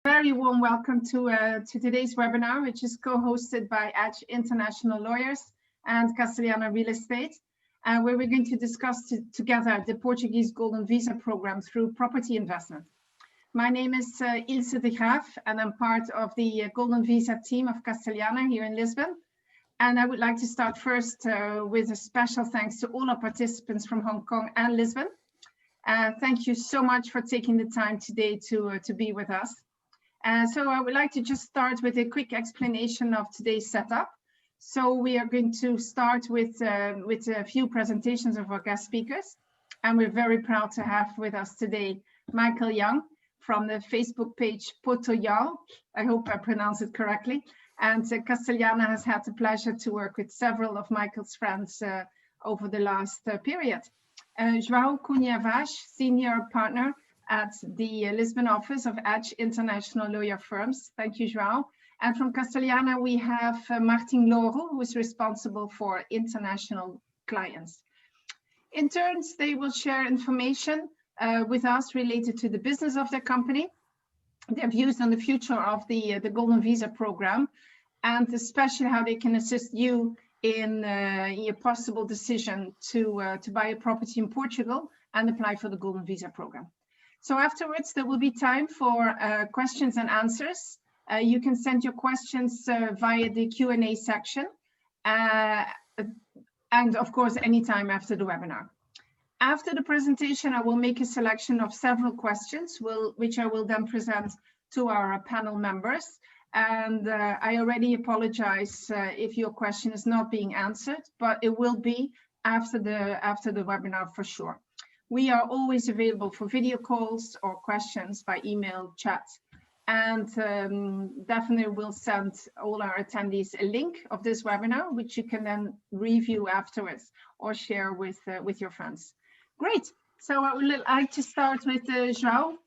Very warm welcome to today's webinar, which is co-hosted by Edge International Lawyers and CASTELHANA Real Estate, where we're going to discuss together the Portuguese Golden Visa Program through property investment. My name is Ilse de Graaf, and I'm part of the Golden Visa team of CASTELHANA here in Lisbon. And I would like to start first with a special thanks to all our participants from Hong Kong and Lisbon. Thank you so much for taking the time today to be with us. So I would like to just start with a quick explanation of today's setup. So we are going to start with a few presentations of our guest speakers. And we're very proud to have with us today Michael Young from the Facebook page Portugal. I hope I pronounced it correctly. And CASTELHANA has had the pleasure to work with several of Michael's friends over the last period. João Cunha Vaz, Senior Partner at the Lisbon office of Edge International Lawyer Firms. Thank you, João. And from CASTELHANA, we have Martin Loro, who is responsible for international clients. In turns, they will share information with us related to the business of their company, their views on the future of the Golden Visa Program, and especially how they can assist you in your possible decision to buy a property in Portugal and apply for the Golden Visa Program. So afterwards, there will be time for questions and answers. You can send your questions via the Q&A section, and of course, anytime after the webinar. After the presentation, I will make a selection of several questions, which I will then present to our panel members. And I already apologize if your question is not being answered, but it will be after the webinar for sure. We are always available for video calls or questions by email, chat, and definitely will send all our attendees a link of this webinar, which you can then review afterwards or share with your friends. Great. So I would like to start with João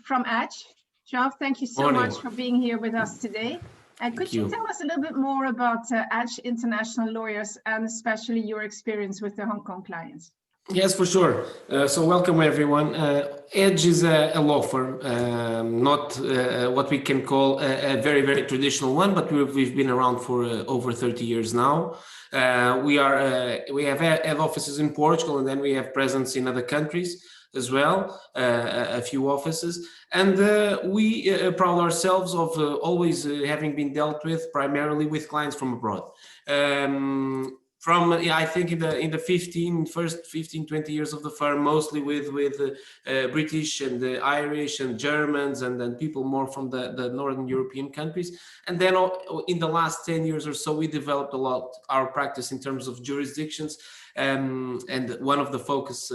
from Edge. João, thank you so much for being here with us today. Could you tell us a little bit more about Edge International Lawyers and especially your experience with the Hong Kong clients? Yes, for sure. So welcome everyone. Edge is a law firm, not what we can call a very, very traditional one, but we've been around for over 30 years now. We have head offices in Portugal, and then we have presence in other countries as well, a few offices. And we proud ourselves of always having been dealt with primarily with clients from abroad. I think in the first 15, 20 years of the firm, mostly with British and Irish and Germans and then people more from the Northern European countries. And then in the last 10 years or so, we developed a lot our practice in terms of jurisdictions. And one of the focuses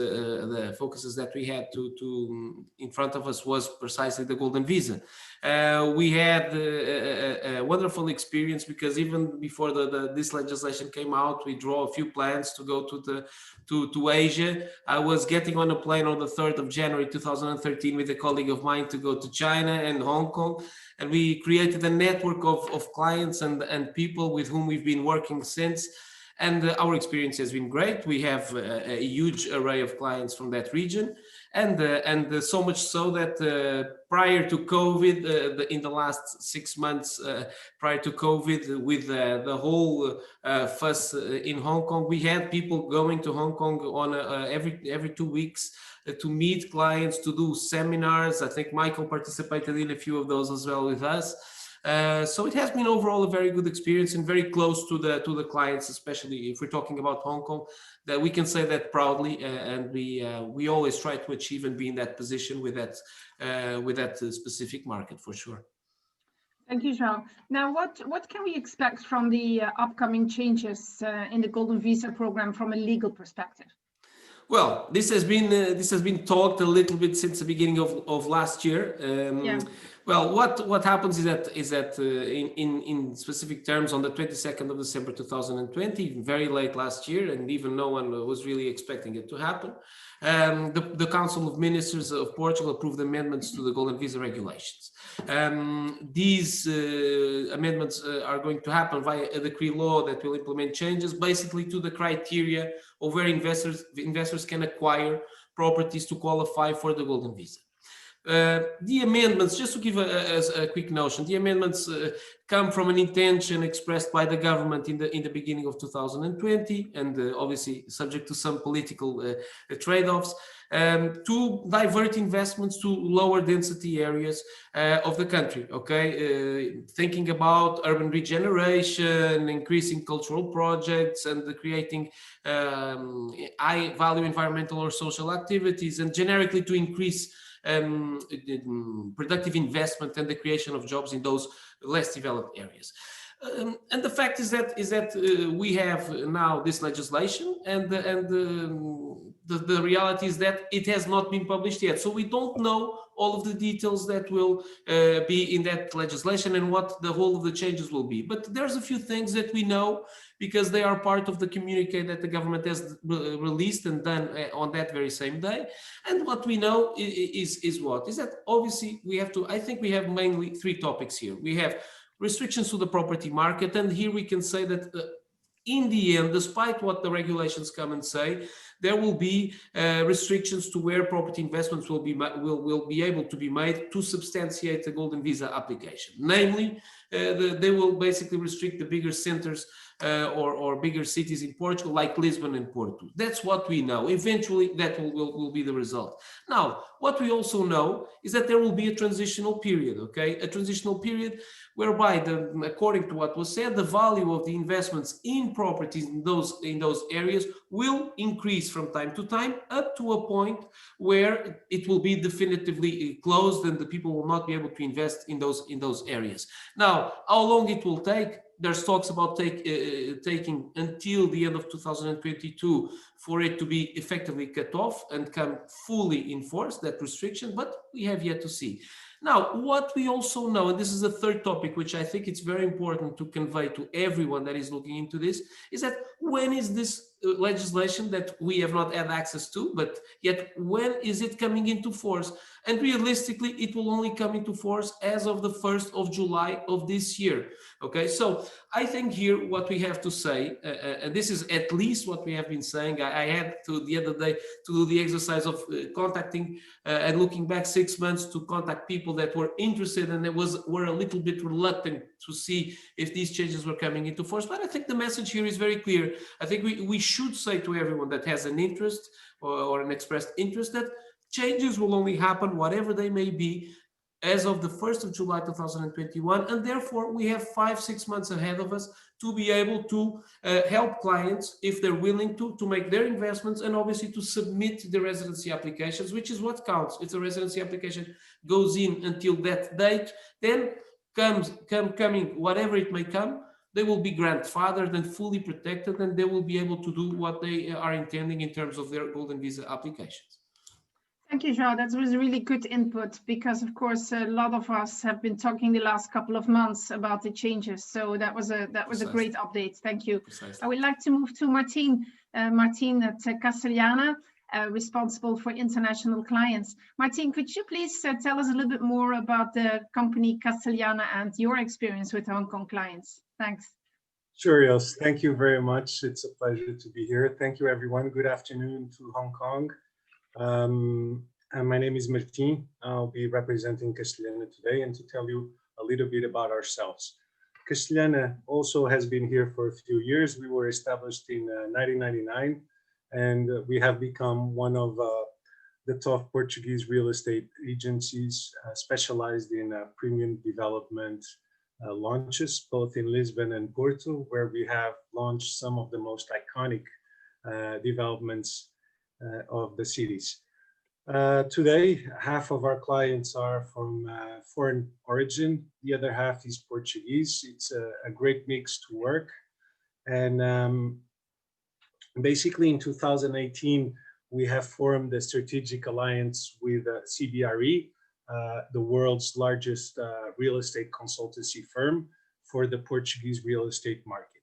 that we had to in front of us was precisely the Golden Visa. We had a wonderful experience because even before this legislation came out, we drew a few plans to go to Asia. I was getting on a plane on the 3rd of January 2013 with a colleague of mine to go to China and Hong Kong, and we created a network of clients and people with whom we've been working since. And our experience has been great. We have a huge array of clients from that region, and so much so that prior to COVID, in the last 6 months prior to COVID, with the whole fuss in Hong Kong, we had people going to Hong Kong on every 2 weeks to meet clients, to do seminars. I think Michael participated in a few of those as well with us. So it has been overall a very good experience and very close to the clients, especially if we're talking about Hong Kong, that we can say that proudly, and we always try to achieve and be in that position with that specific market for sure. Thank you, João. Now, what can we expect from the upcoming changes in the Golden Visa Program from a legal perspective? Well, this has been talked a little bit since the beginning of last year. Well, what happens is that in specific terms, on the 22nd of December 2020, very late last year, and even no one was really expecting it to happen, the Council of Ministers of Portugal approved amendments to the Golden Visa regulations. These amendments are going to happen via a decree law that will implement changes basically to the criteria of where investors can acquire properties to qualify for the Golden Visa. The amendments, just to give a quick notion, the amendments come from an intention expressed by the government in the beginning of 2020, and obviously subject to some political trade-offs, to divert investments to lower density areas of the country. Okay, thinking about urban regeneration, increasing cultural projects, and creating high value environmental or social activities, and generically to increase productive investment and the creation of jobs in those less developed areas. And the fact is that we have now this legislation, and the reality is that it has not been published yet. So we don't know all of the details that will be in that legislation and what the whole of the changes will be. But there's a few things that we know because they are part of the communique that the government has released and done on that very same day. And what we know is that obviously we have to, I think we have mainly three topics here. We have restrictions to the property market, and here we can say that in the end, despite what the regulations come and say, there will be restrictions to where property investments will be able to be made to substantiate the Golden Visa application. Namely, they will basically restrict the bigger centers or bigger cities in Portugal, like Lisbon and Porto. That's what we know. Eventually, that will be the result. Now, what we also know is that there will be a transitional period, okay? A transitional period whereby, according to what was said, the value of the investments in properties in those areas will increase from time to time, up to a point where it will be definitively closed and the people will not be able to invest in those areas. Now, how long it will take? There's talks about taking until the end of 2022 for it to be effectively cut off and come fully in force, that restriction, but we have yet to see. Now, what we also know, and this is the third topic, which I think it's very important to convey to everyone that is looking into this, is that when is this legislation that we have not had access to, but yet when is it coming into force? And realistically, it will only come into force as of the 1st of July of this year. Okay, so I think here what we have to say, and this is at least what we have been saying. I had to the other day to do the exercise of contacting and looking back 6 months to contact people that were interested and were a little bit reluctant to see if these changes were coming into force. But I think the message here is very clear. I think we should say to everyone that has an interest or an expressed interest that changes will only happen, whatever they may be, as of the 1st of July 2021, and therefore we have 5-6 months ahead of us to be able to help clients, if they're willing to make their investments, and obviously to submit the residency applications, which is what counts. If the residency application goes in until that date, then coming whatever it may come, they will be grandfathered and fully protected, and they will be able to do what they are intending in terms of their Golden Visa applications. Thank you, João. That was really good input because, of course, a lot of us have been talking the last couple of months about the changes. So that was a great update. Thank you. Precisely. I would like to move to Martin. Martin at CASTELHANA, responsible for international clients. Martin, could you please tell us a little bit more about the company CASTELHANA and your experience with Hong Kong clients? Thanks. Sure, yes. Thank you very much. It's a pleasure to be here. Thank you, everyone. Good afternoon to Hong Kong. And my name is Martin. I'll be representing CASTELHANA today and to tell you a little bit about ourselves. CASTELHANA also has been here for a few years. We were established in 1999, and we have become one of the top Portuguese real estate agencies specialized in premium development launches, both in Lisbon and Porto, where we have launched some of the most iconic developments of the cities. Today, half of our clients are from foreign origin. The other half is Portuguese. It's a great mix to work. And basically in 2018, we have formed a strategic alliance with CBRE, the world's largest real estate consultancy firm for the Portuguese real estate market.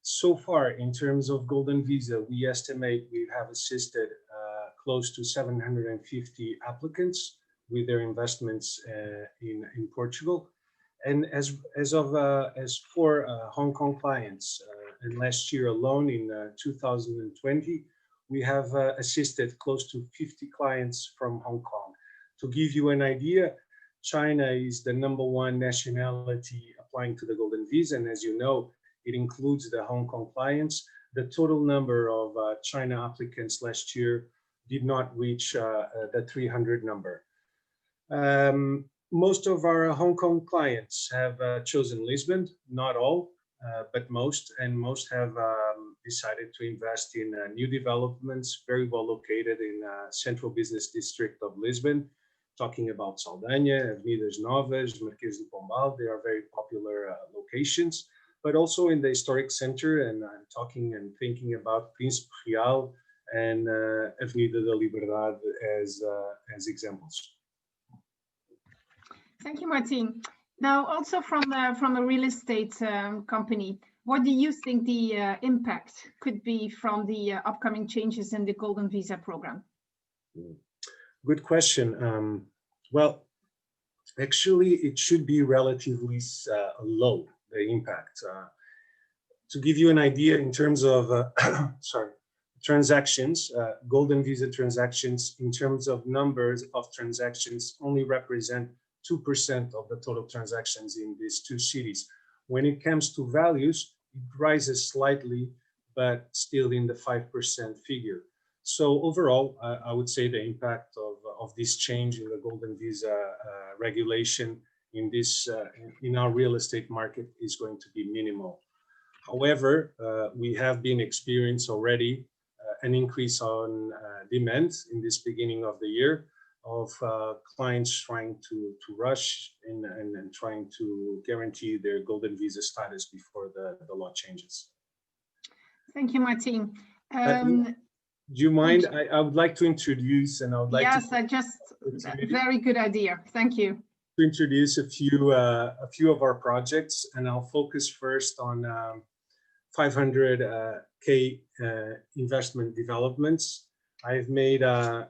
So far, in terms of Golden Visa, we estimate we have assisted close to 750 applicants with their investments in Portugal. And as for Hong Kong clients, and last year alone in 2020, we have assisted close to 50 clients from Hong Kong. To give you an idea, China is the #1 nationality applying to the Golden Visa, and as you know, it includes the Hong Kong clients. The total number of China applicants last year did not reach the 300 number. Most of our Hong Kong clients have chosen Lisbon, not all, but most, and most have decided to invest in new developments, very well located in central business district of Lisbon. Talking about Saldanha, Avenidas Novas, Marquês do Pombal, they are very popular locations, but also in the historic center, and I'm talking and thinking about Príncipe Real and Avenida da Liberdade as examples. Thank you, Martin. Now, also from a real estate company, what do you think the impact could be from the upcoming changes in the Golden Visa Program? Good question. Well, actually, it should be relatively low, the impact. To give you an idea in terms of, transactions, Golden Visa transactions, in terms of numbers of transactions, only represent 2% of the total transactions in these two cities. When it comes to values, it rises slightly, but still in the 5% figure. So overall, I would say the impact of this change in the Golden Visa regulation in our real estate market is going to be minimal. However, we have been experiencing already an increase on demand in this beginning of the year of clients trying to rush and trying to guarantee their Golden Visa status before the law changes. Thank you, Martin. Do you mind? I would like to introduce, and I would like yes, very good idea. Thank you. To introduce a few of our projects, and I'll focus first on 500K investment developments. We've made a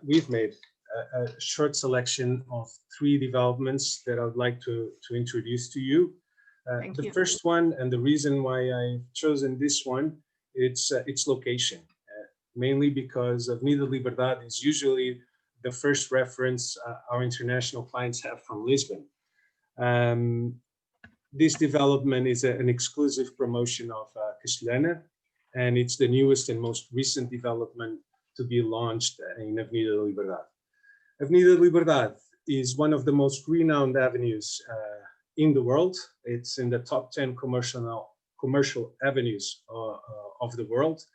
short selection of 3 developments that I would like to introduce to you. The first one, and the reason why I've chosen this one, it's location. Mainly because Avenida Liberdade is usually the first reference our international clients have from Lisbon. This development is an exclusive promotion of CASTELHANA, and it's the newest and most recent development to be launched in Avenida Liberdade. Avenida Liberdade is one of the most renowned avenues in the world. It's in the top 10 commercial avenues of the world.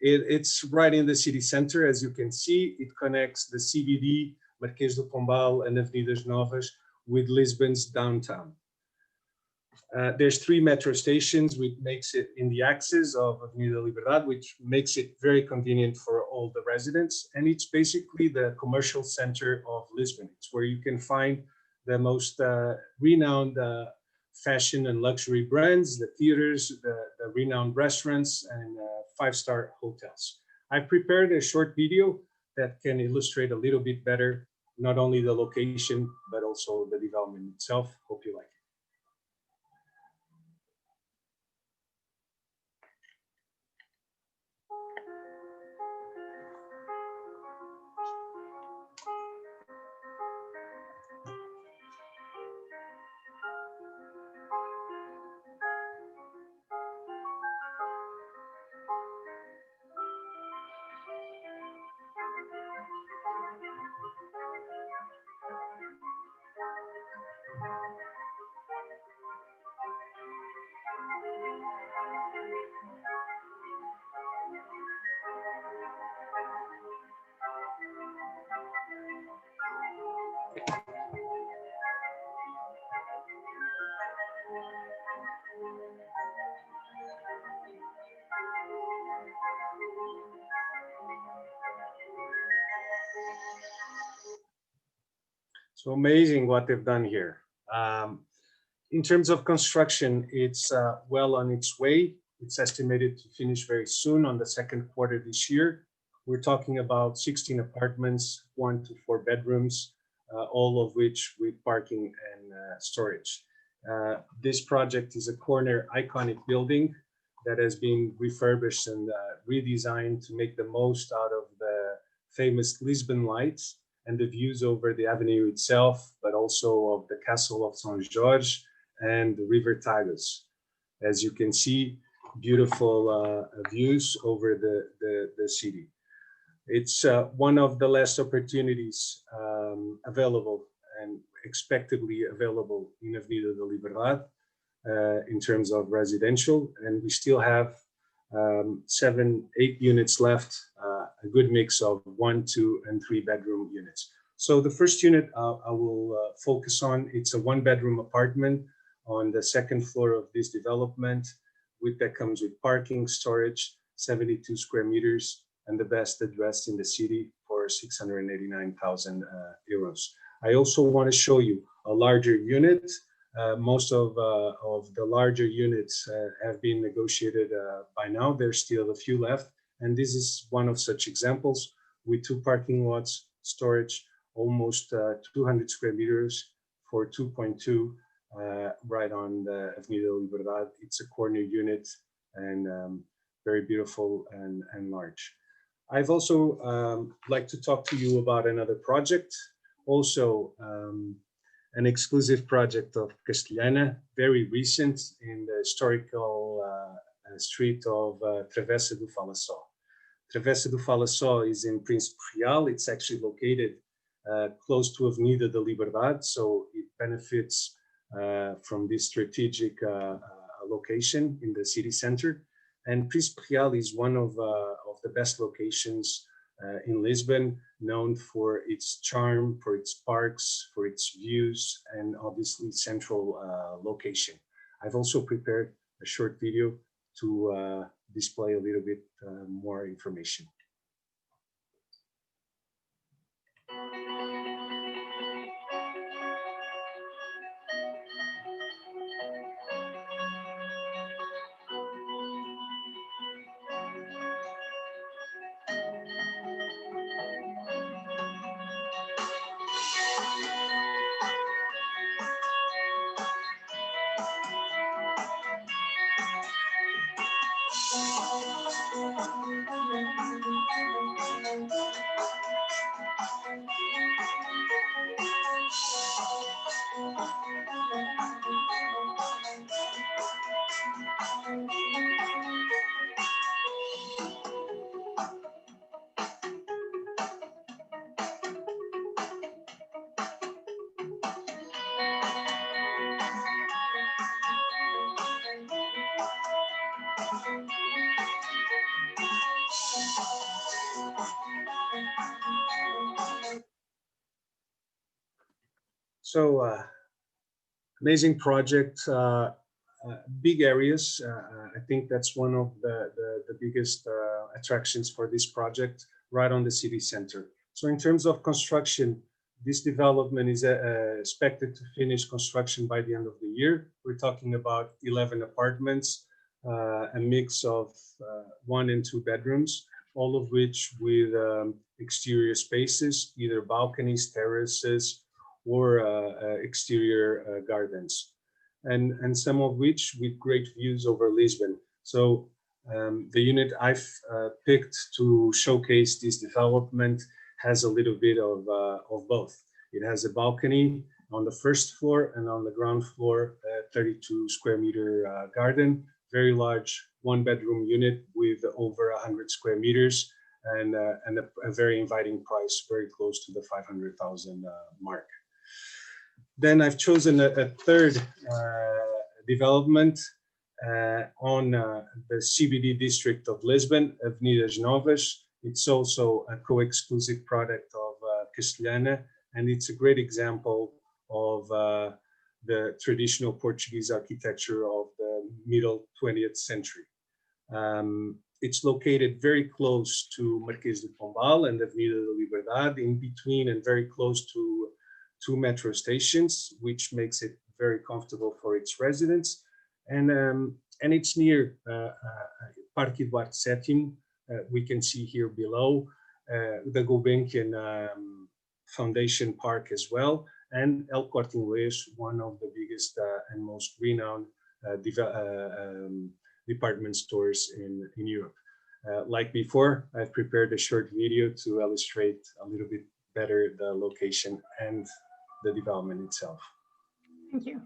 It's right in the city center, as you can see. It connects the CBD, Marquês do Pombal, and Avenidas Novas with Lisbon's downtown. There's 3 metro stations, which makes it in the axis of Avenida Liberdade, which makes it very convenient for all the residents. And it's basically the commercial center of Lisbon. It's where you can find the most renowned fashion and luxury brands, the theaters, the renowned restaurants, and 5-star hotels. I've prepared a short video that can illustrate a little bit better, not only the location, but also the development itself. Hope you like it. So amazing what they've done here. In terms of construction, it's well on its way. It's estimated to finish very soon on the second quarter this year. We're talking about 16 apartments, 1 to 4 bedrooms, all of which with parking and storage. This project is a corner iconic building that has been refurbished and redesigned to make the most out of the famous Lisbon lights and the views over the avenue itself, but also of the castle of São Jorge and the river Tagus. As you can see, beautiful views over the city. It's one of the last opportunities available and expectedly available in Avenida da Liberdade in terms of residential, and we still have 7, 8 units left, a good mix of 1, 2, and 3 bedroom units. So the first unit I will focus on, it's a 1-bedroom apartment on the 2nd floor of this development, that comes with parking, storage, 72 square meters, and the best address in the city for 689,000 euros. I also want to show you a larger unit. Most of the larger units have been negotiated by now. There's still a few left, and this is one of such examples with 2 parking lots, storage, almost 200 square meters for 2.2, right on the Avenida Liberdade. It's a corner unit and very beautiful and large. I've also like to talk to you about another project, also an exclusive project of Castellana, very recent, in the historical street of Travessa do Falassó. Travessa do Falassó is in Príncipe Real. It's actually located close to Avenida da Liberdade, so it benefits from this strategic location in the city center. And Príncipe Real is one of the best locations in Lisbon, known for its charm, for its parks, for its views, and obviously central location. I've also prepared a short video to display a little bit more information. So amazing project, big areas. I think that's one of the biggest attractions for this project, right on the city center. So in terms of construction, this development is expected to finish construction by the end of the year. We're talking about 11 apartments, a mix of 1 and 2 bedrooms, all of which with exterior spaces, either balconies, terraces, or exterior gardens, and some of which with great views over Lisbon. So the unit I've picked to showcase this development has a little bit of both. It has a balcony on the 1st floor, and on the ground floor, a 32 square meter garden, very large 1-bedroom unit with over 100 square meters, and a very inviting price, very close to the 500,000 mark. Then I've chosen a third development on the CBD district of Lisbon, Avenidas Novas. It's also a co-exclusive product of Castellana, and it's a great example of the traditional Portuguese architecture of the middle 20th century. It's located very close to Marquês de Pombal and Avenida da Liberdade, in between and very close to 2 metro stations, which makes it very comfortable for its residents. And it's near Parque Eduardo VII. We can see here below the Gulbenkian Foundation Park as well, and El Corte Inglés, one of the biggest and most renowned department stores in Europe. Like before, I've prepared a short video to illustrate a little bit better the location and the development itself. Thank you.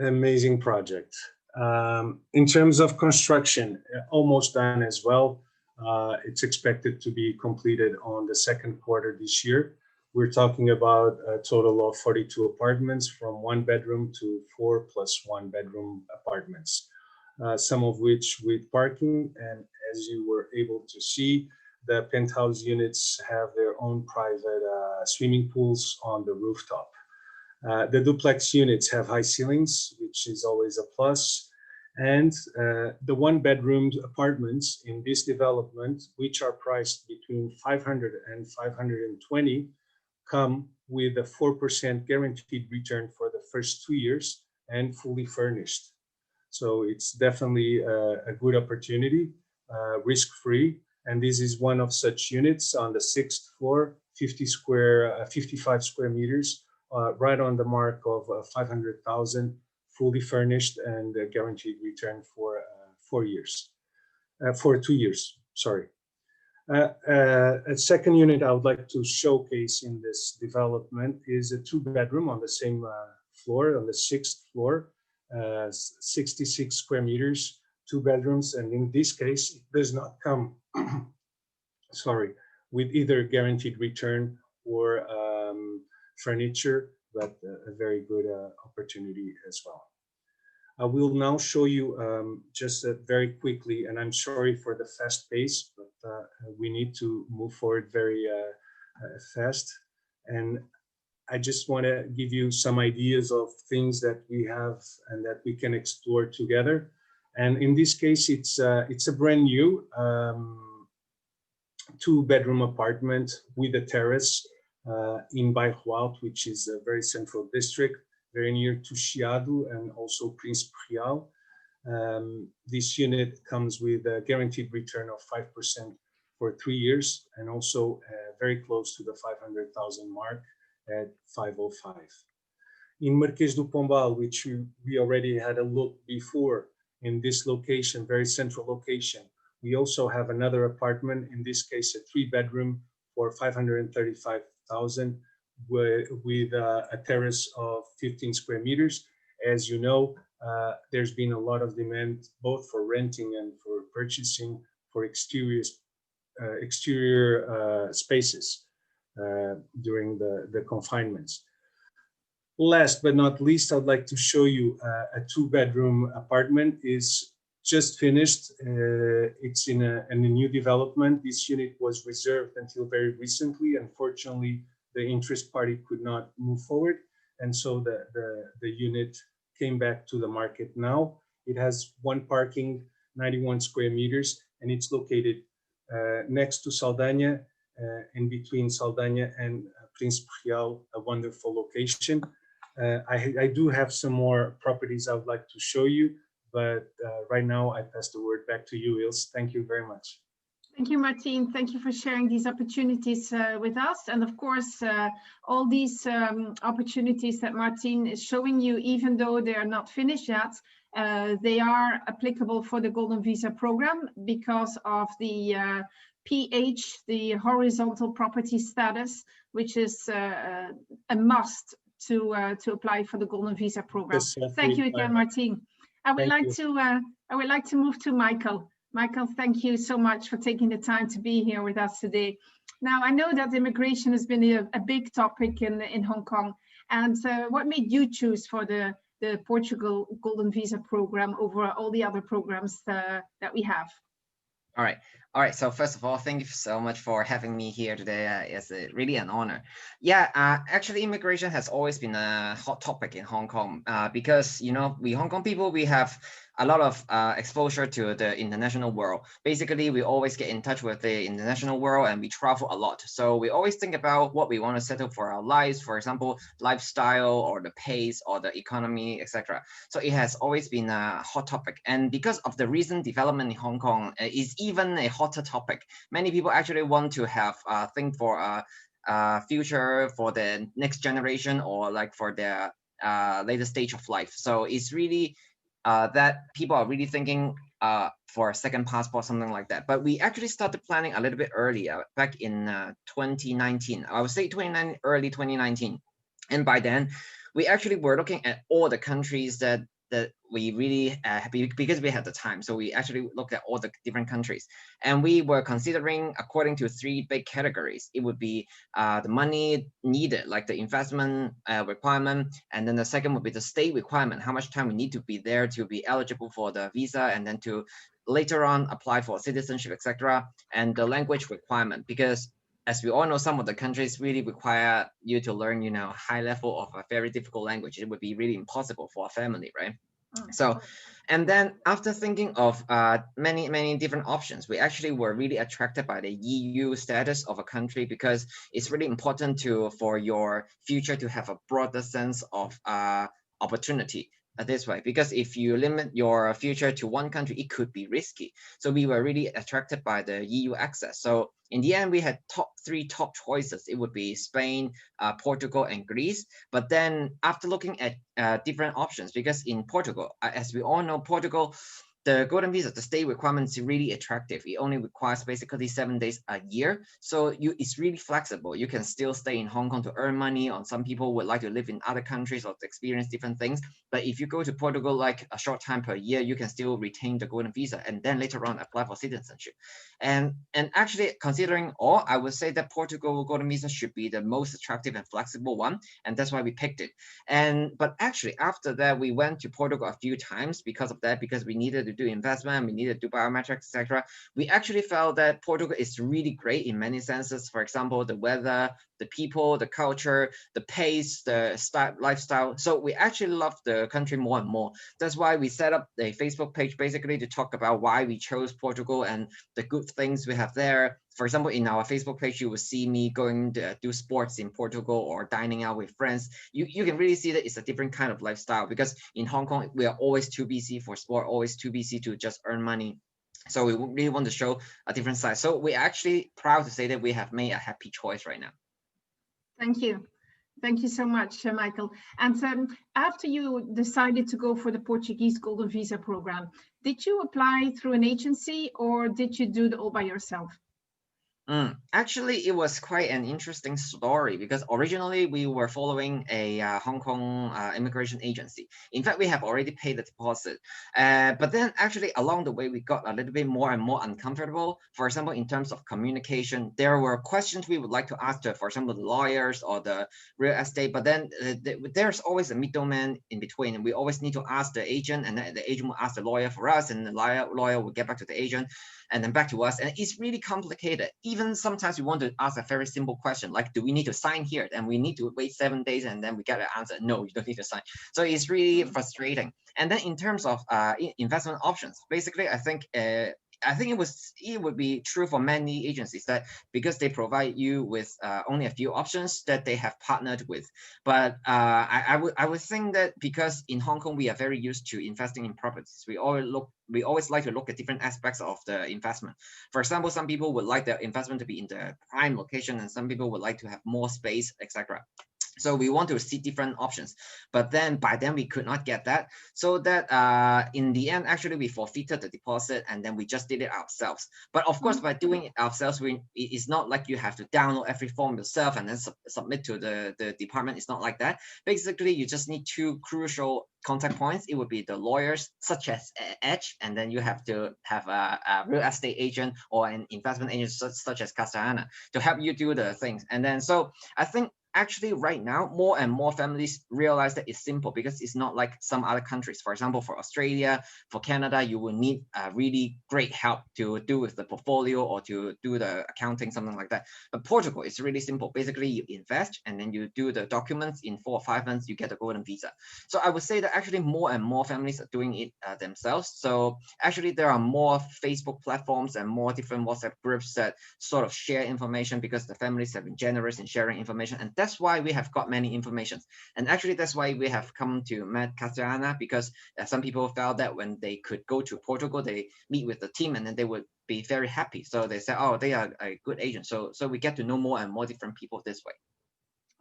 Amazing project. In terms of construction, almost done as well. It's expected to be completed on the second quarter this year. We're talking about a total of 42 apartments, from 1 bedroom to 4 plus 1 bedroom apartments, some of which with parking. And as you were able to see, the penthouse units have their own private swimming pools on the rooftop. The duplex units have high ceilings, which is always a plus. And the 1 bedroom apartments in this development, which are priced between 500 and 520, come with a 4% guaranteed return for the first 2 years and fully furnished. So it's definitely a good opportunity, risk-free. And this is one of such units on the 6th floor, 55 square meters, right on the mark of 500,000, fully furnished, and a guaranteed return for 2 years, sorry. A second unit I would like to showcase in this development is a 2-bedroom on the same floor, on the 6th floor, 66 square meters, 2 bedrooms, and in this case, it does not come, sorry, with either guaranteed return or furniture, but a very good opportunity as well. I will now show you just very quickly, and I'm sorry for the fast pace, but we need to move forward very fast. And I just want to give you some ideas of things that we have and that we can explore together. And in this case, it's a brand new 2-bedroom apartment with a terrace in Bairro Alto, which is a very central district, very near to Chiado and also Príncipe Real. This unit comes with a guaranteed return of 5% for 3 years, and also very close to the 500,000 mark at 505. In Marquês do Pombal, which we already had a look before, in this location, very central location, we also have another apartment, in this case a 3-bedroom for 535,000 with a terrace of 15 square meters. As you know, there's been a lot of demand both for renting and for purchasing for exterior spaces during the confinements. Last but not least, I'd like to show you a 2-bedroom apartment. Is just finished. It's in a new development. This unit was reserved until very recently. Unfortunately, the interest party could not move forward, and so the unit came back to the market now. It has 1 parking, 91 square meters, and it's located next to Saldanha, in between Saldanha and Príncipe Real, a wonderful location. I do have some more properties I would like to show you, but right now I pass the word back to you, Ilse. Thank you very much. Thank you, Martin. Thank you for sharing these opportunities with us. And of course, all these opportunities that Martin is showing you, even though they are not finished yet, they are applicable for the Golden Visa Program because of the PH, the horizontal property status, which is a must to apply for the Golden Visa Program. Thank you again, Martin. I would like to move to Michael. Michael, thank you so much for taking the time to be here with us today. Now, I know that immigration has been a big topic in Hong Kong. And what made you choose for the Portugal Golden Visa Program over all the other programs that we have? All right. So first of all, thank you so much for having me here today. It's really an honor. Yeah, actually, immigration has always been a hot topic in Hong Kong because, you know, we Hong Kong people, we have a lot of exposure to the international world. Basically, we always get in touch with the international world and we travel a lot. So we always think about what we want to settle for our lives, for example, lifestyle or the pace or the economy, etc. So it has always been a hot topic. And because of the recent development in Hong Kong, is even a hotter topic. Many people actually want to have think for a future for the next generation or like for their later stage of life. So it's really that people are really thinking for a second passport, something like that. But we actually started planning a little bit earlier, back in 2019. I would say early 2019. And by then, we actually were looking at all the countries that we really happy because we had the time. So we actually looked at all the different countries and we were considering according to 3 big categories. It would be the money needed, like the investment requirement. And then the second would be the stay requirement, how much time we need to be there to be eligible for the visa and then to later on apply for citizenship, etc. And the language requirement, because as we all know, some of the countries really require you to learn, you know, high level of a very difficult language. It would be really impossible for a family, right? So, and then after thinking of many different options, we actually were really attracted by the EU status of a country because it's really important for your future to have a broader sense of opportunity. This way, because if you limit your future to one country, it could be risky. So we were really attracted by the EU access. So in the end, we had 3 top choices. It would be Spain, Portugal, and Greece. But then after looking at different options, because in Portugal, as we all know, Portugal, the golden visa, the stay requirement is really attractive. It only requires basically 7 days a year. So it's really flexible. You can still stay in Hong Kong to earn money, or some people would like to live in other countries or to experience different things. But if you go to Portugal like a short time per year, you can still retain the golden visa and then later on apply for citizenship. And actually considering all, I would say that Portugal golden visa should be the most attractive and flexible one. And that's why we picked it. But actually after that, we went to Portugal a few times because of that, because we needed to do investment, we needed to do biometrics, etc. We actually felt that Portugal is really great in many senses. For example, the weather, the people, the culture, the pace, the lifestyle. So we actually love the country more and more. That's why we set up a Facebook page basically to talk about why we chose Portugal and the good things we have there. For example, in our Facebook page, you will see me going to do sports in Portugal or dining out with friends. You can really see that it's a different kind of lifestyle, because in Hong Kong, we are always too busy for sport, always too busy to just earn money. So we really want to show a different side. So we're actually proud to say that we have made a happy choice right now. Thank you. Thank you so much, Michael. And after you decided to go for the Portuguese Golden Visa Program, did you apply through an agency or did you do it all by yourself? Actually, it was quite an interesting story, because originally we were following a Hong Kong immigration agency. In fact, we have already paid the deposit. But then actually along the way, we got a little bit more and more uncomfortable. For example, in terms of communication, there were questions we would like to ask for example, the lawyers or the real estate, but then there's always a middleman in between. And we always need to ask the agent, and then the agent will ask the lawyer for us, and the lawyer will get back to the agent and then back to us. And it's really complicated. Even sometimes we want to ask a very simple question, like, do we need to sign here? And we need to wait 7 days and then we get an answer. No, you don't need to sign. So it's really frustrating. And then in terms of investment options, basically, I think I think it would be true for many agencies that because they provide you with only a few options that they have partnered with. But I would think that because in Hong Kong we are very used to investing in properties, we always like to look at different aspects of the investment. For example, some people would like their investment to be in the prime location, and some people would like to have more space, etc. So we want to see different options, but then by then we could not get that. So that in the end, actually we forfeited the deposit and then we just did it ourselves. But of course, by doing it ourselves, it's not like you have to download every form yourself and then submit to the department. It's not like that. Basically, you just need two crucial contact points. It would be the lawyers such as Edge, and then you have to have a real estate agent or an investment agent such as CASTELHANA to help you do the things. And then so I think actually right now more and more families realize that it's simple, because it's not like some other countries. For example, for Australia, for Canada, you will need really great help to do with the portfolio or to do the accounting, something like that. But Portugal is really simple. Basically, you invest and then you do the documents in 4 or 5 months, you get a golden visa. So I would say that actually more and more families are doing it themselves. So actually there are more Facebook platforms and more different WhatsApp groups that sort of share information, because the families have been generous in sharing information. And that's why we have got many informations. And actually, that's why we have come to meet CASTELHANA, because some people felt that when they could go to Portugal, they meet with the team and then they would be very happy. So they said, oh, they are a good agent. So we get to know more and more different people this way.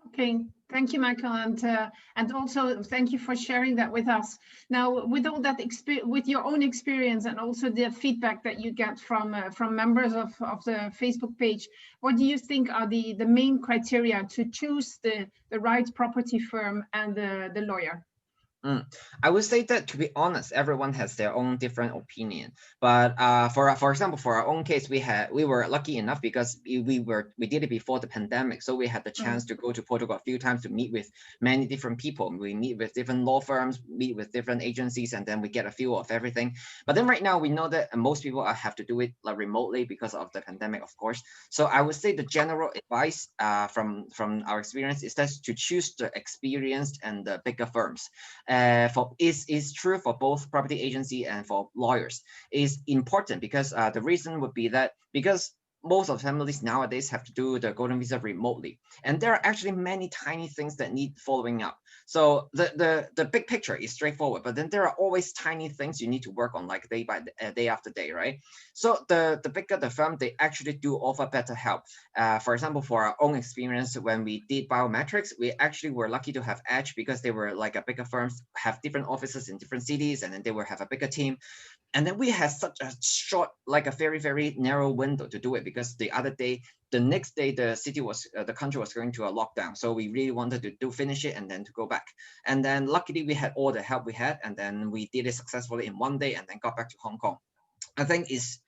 Okay, thank you, Michael, and also thank you for sharing that with us. Now, with all that with your own experience and also the feedback that you get from members of the Facebook page, what do you think are the main criteria to choose the right property firm and the lawyer? I would say that, to be honest, everyone has their own different opinion. But for example, for our own case, we were lucky enough because we did it before the pandemic, so we had the chance to go to Portugal a few times to meet with many different people. We meet with different law firms, meet with different agencies, and then we get a feel of everything. But then right now we know that most people have to do it like remotely because of the pandemic, of course. So I would say the general advice from our experience is that to choose the experienced and the bigger firms. Is true for both property agency and for lawyers. Is important because the reason would be that because most of families nowadays have to do the golden visa remotely, and there are actually many tiny things that need following up. So the big picture is straightforward, but then there are always tiny things you need to work on, like day after day, right? So the bigger the firm, they actually do offer better help. For example, for our own experience, when we did biometrics, we actually were lucky to have Edge because they were like a bigger firms, have different offices in different cities, and then they will have a bigger team. And then we had such a short, like a very, very narrow window to do it, because the next day, the country was going to a lockdown. So we really wanted to finish it and then to go back. And then luckily we had all the help we had, and then we did it successfully in 1 day and then got back to Hong Kong. I think is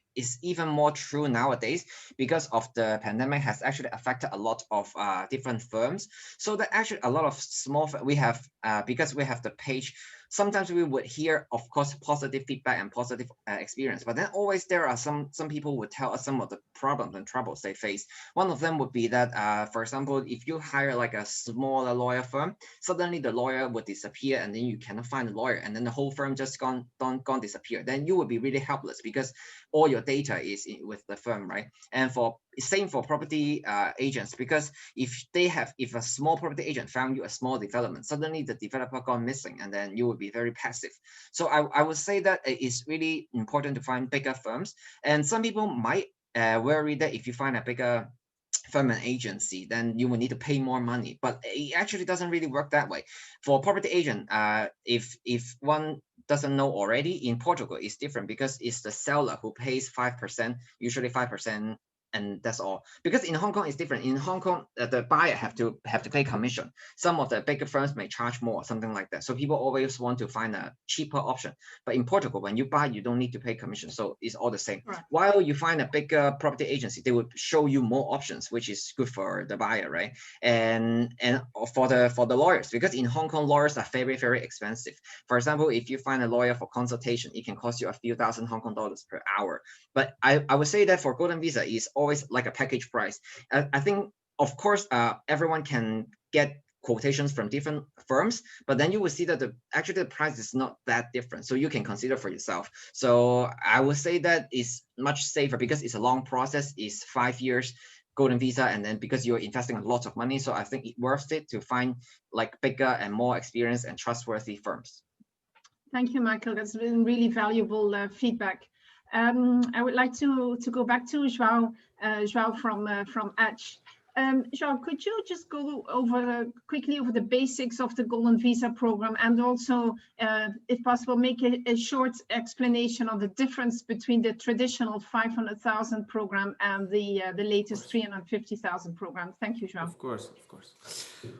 even more true nowadays because of the pandemic has actually affected a lot of different firms. So that actually a lot of small, we have, because we have the page, sometimes we would hear, of course, positive feedback and positive experience, but then always there are some people would tell us some of the problems and troubles they face. One of them would be that, for example, if you hire like a smaller lawyer firm, suddenly the lawyer would disappear and then you cannot find a lawyer, and then the whole firm just gone disappear. Then you would be really helpless because all your data is with the firm, right? And same for property agents, because if a small property agent found you a small development, suddenly the developer gone missing, and then you would be very passive. So I would say that it is really important to find bigger firms. And some people might worry that if you find a bigger firm and agency, then you will need to pay more money, but it actually doesn't really work that way. For property agent, if one doesn't know already, in Portugal it's different because it's the seller who pays 5%, usually 5%, and that's all. Because in Hong Kong it's different. In Hong Kong, the buyer have to pay commission. Some of the bigger firms may charge more, something like that. So people always want to find a cheaper option. But in Portugal, when you buy, you don't need to pay commission, so it's all the same. Right. While you find a bigger property agency, they would show you more options, which is good for the buyer, right? And for the lawyers, because in Hong Kong, lawyers are very, very expensive. For example, if you find a lawyer for consultation, it can cost you a few thousand Hong Kong dollars per hour. But I would say that for Golden Visa is always like a package price. I think, of course, everyone can get quotations from different firms, but then you will see that actually the price is not that different. So you can consider for yourself. So I would say that it's much safer because it's a long process. It's 5 years golden visa, and then because you're investing a lot of money, so I think it's worth it to find like bigger and more experienced and trustworthy firms. Thank you, Michael. That's been really valuable feedback. I would like to go back to João from Edge. João, could you just go over quickly over the basics of the Golden Visa Program, and also, if possible, make a short explanation on the difference between the traditional 500,000 program and the latest 350,000 program? Thank you, João. Of course, of course.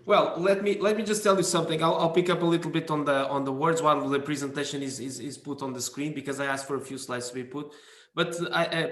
Well, let me just tell you something. I'll pick up a little bit on the words while the presentation is put on the screen, because I asked for a few slides to be put. But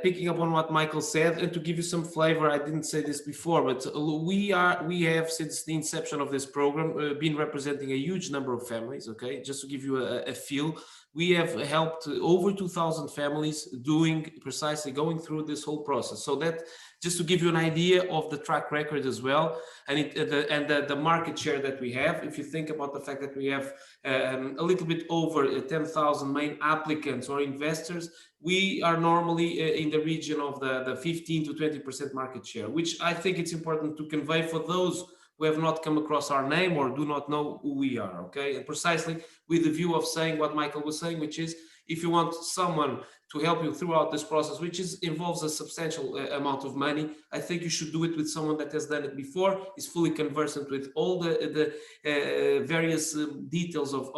picking up on what Michael said, and to give you some flavor, I didn't say this before, but we have, since the inception of this program, been representing a huge number of families. Okay, just to give you a feel, we have helped over 2,000 families going through this whole process. So that, just to give you an idea of the track record as well, and the market share that we have. If you think about the fact that we have a little bit over 10,000 main applicants or investors, we are normally in the region of the 15 to 20% market share, which I think it's important to convey for those who have not come across our name or do not know who we are, okay? And precisely with the view of saying what Michael was saying, which is, if you want someone to help you throughout this process, which involves a substantial amount of money, I think you should do it with someone that has done it before, is fully conversant with all the various details of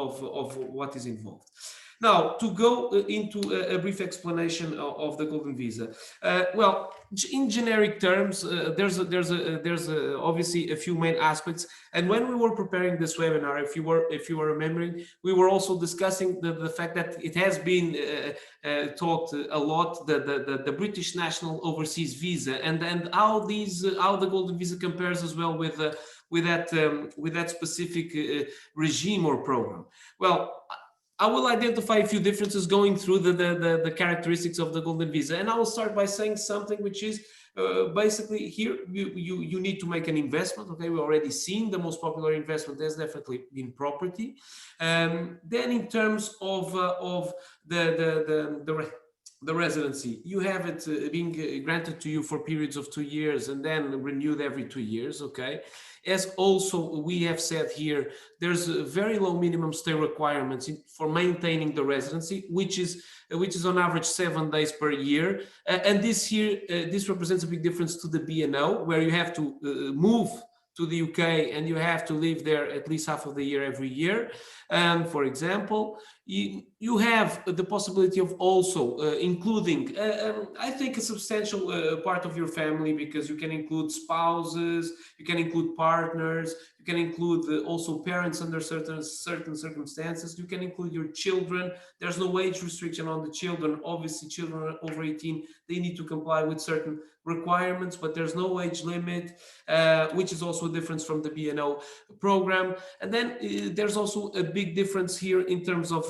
what is involved. Now, to go into a brief explanation of the Golden Visa. Well, in generic terms, there's obviously a few main aspects. And when we were preparing this webinar, if you were remembering, we were also discussing the fact that it has been talked a lot, the British National Overseas Visa, and how the Golden Visa compares as well with that specific regime or program. Well, I will identify a few differences going through the characteristics of the Golden Visa, and I will start by saying something which is basically here you need to make an investment. Okay, we already seen the most popular investment has definitely been property. Then in terms of the residency, you have it being granted to you for periods of 2 years and then renewed every 2 years. Okay. As also we have said here, there's a very low minimum stay requirements for maintaining the residency, which is on average 7 days per year. And this represents a big difference to the BNO, where you have to move to the UK and you have to live there at least half of the year every year. For example, you have the possibility of also including, I think, a substantial part of your family, because you can include spouses, you can include partners, you can include also parents under certain circumstances, you can include your children. There's no age restriction on the children. Obviously, children over 18, they need to comply with certain requirements, but there's no age limit, which is also a difference from the BNO program. And then there's also a big difference here in terms of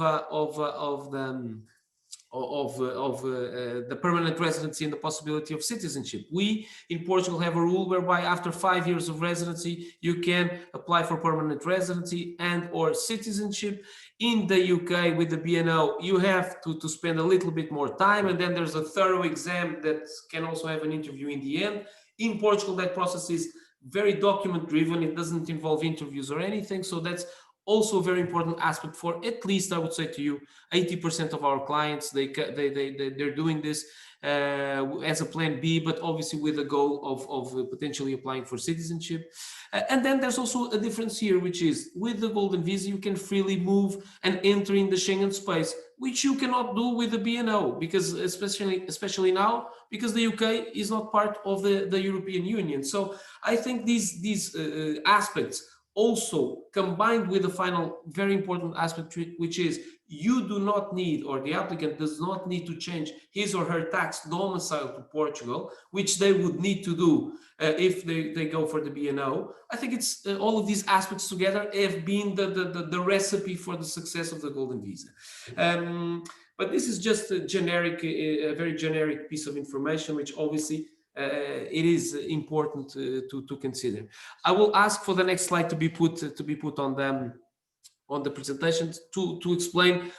the permanent residency and the possibility of citizenship. We in Portugal have a rule whereby after 5 years of residency, you can apply for permanent residency and or citizenship. In the UK with the BNO, you have to spend a little bit more time, and then there's a thorough exam that can also have an interview in the end. In Portugal, that process is very document driven. It doesn't involve interviews or anything. So that's also a very important aspect for, at least I would say to you, 80% of our clients. They're doing this as a plan B, but obviously with the goal of potentially applying for citizenship. And then there's also a difference here, which is with the Golden Visa, you can freely move and enter in the Schengen space, which you cannot do with the BNO, because especially now, because the UK is not part of the European Union. So I think these aspects also combined with the final very important aspect, which is you do not need, or the applicant does not need to change his or her tax domicile to Portugal, which they would need to do if they go for the BNO. I think it's all of these aspects together have been the recipe for the success of the Golden Visa. But this is just a very generic piece of information, which obviously it is important to consider. I will ask for the next slide to be put on the presentation to explain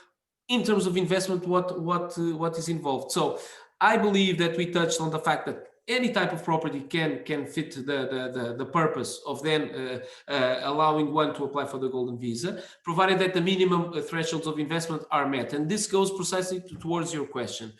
in terms of investment what is involved. So I believe that we touched on the fact that any type of property can fit the purpose of then allowing one to apply for the Golden Visa, provided that the minimum thresholds of investment are met. And this goes precisely towards your question.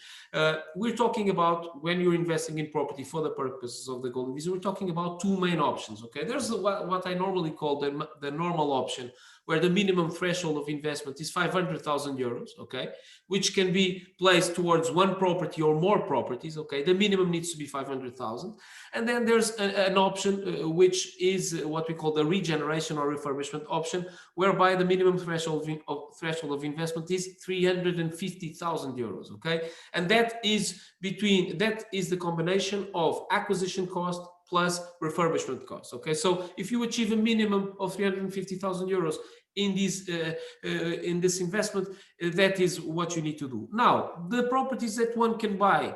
We're talking about, when you're investing in property for the purposes of the Golden Visa, we're talking about two main options. Okay, there's what I normally call the normal option, where the minimum threshold of investment is 500,000 euros, okay, which can be placed towards one property or more properties, okay. The minimum needs to be 500,000. And then there's an option which is what we call the regeneration or refurbishment option, whereby the minimum threshold of investment is 350,000 euros, okay. And that is the combination of acquisition cost plus refurbishment costs. Okay, so if you achieve a minimum of 350,000 euros in this investment, that is what you need to do. Now, the properties that one can buy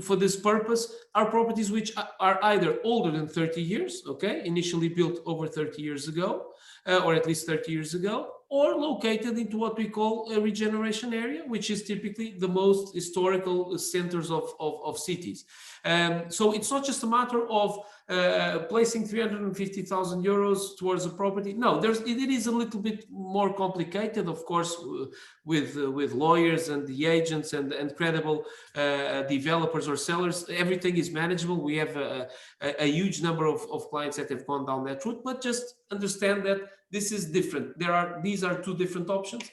for this purpose are properties which are either older than 30 years, okay, initially built over 30 years ago, or at least 30 years ago, or located into what we call a regeneration area, which is typically the most historical centers of cities. So it's not just a matter of placing 350,000 euros towards a property. No, it is a little bit more complicated, of course, with lawyers and the agents and credible developers or sellers. Everything is manageable. We have a huge number of clients that have gone down that route, but just understand that this is different. These are two different options.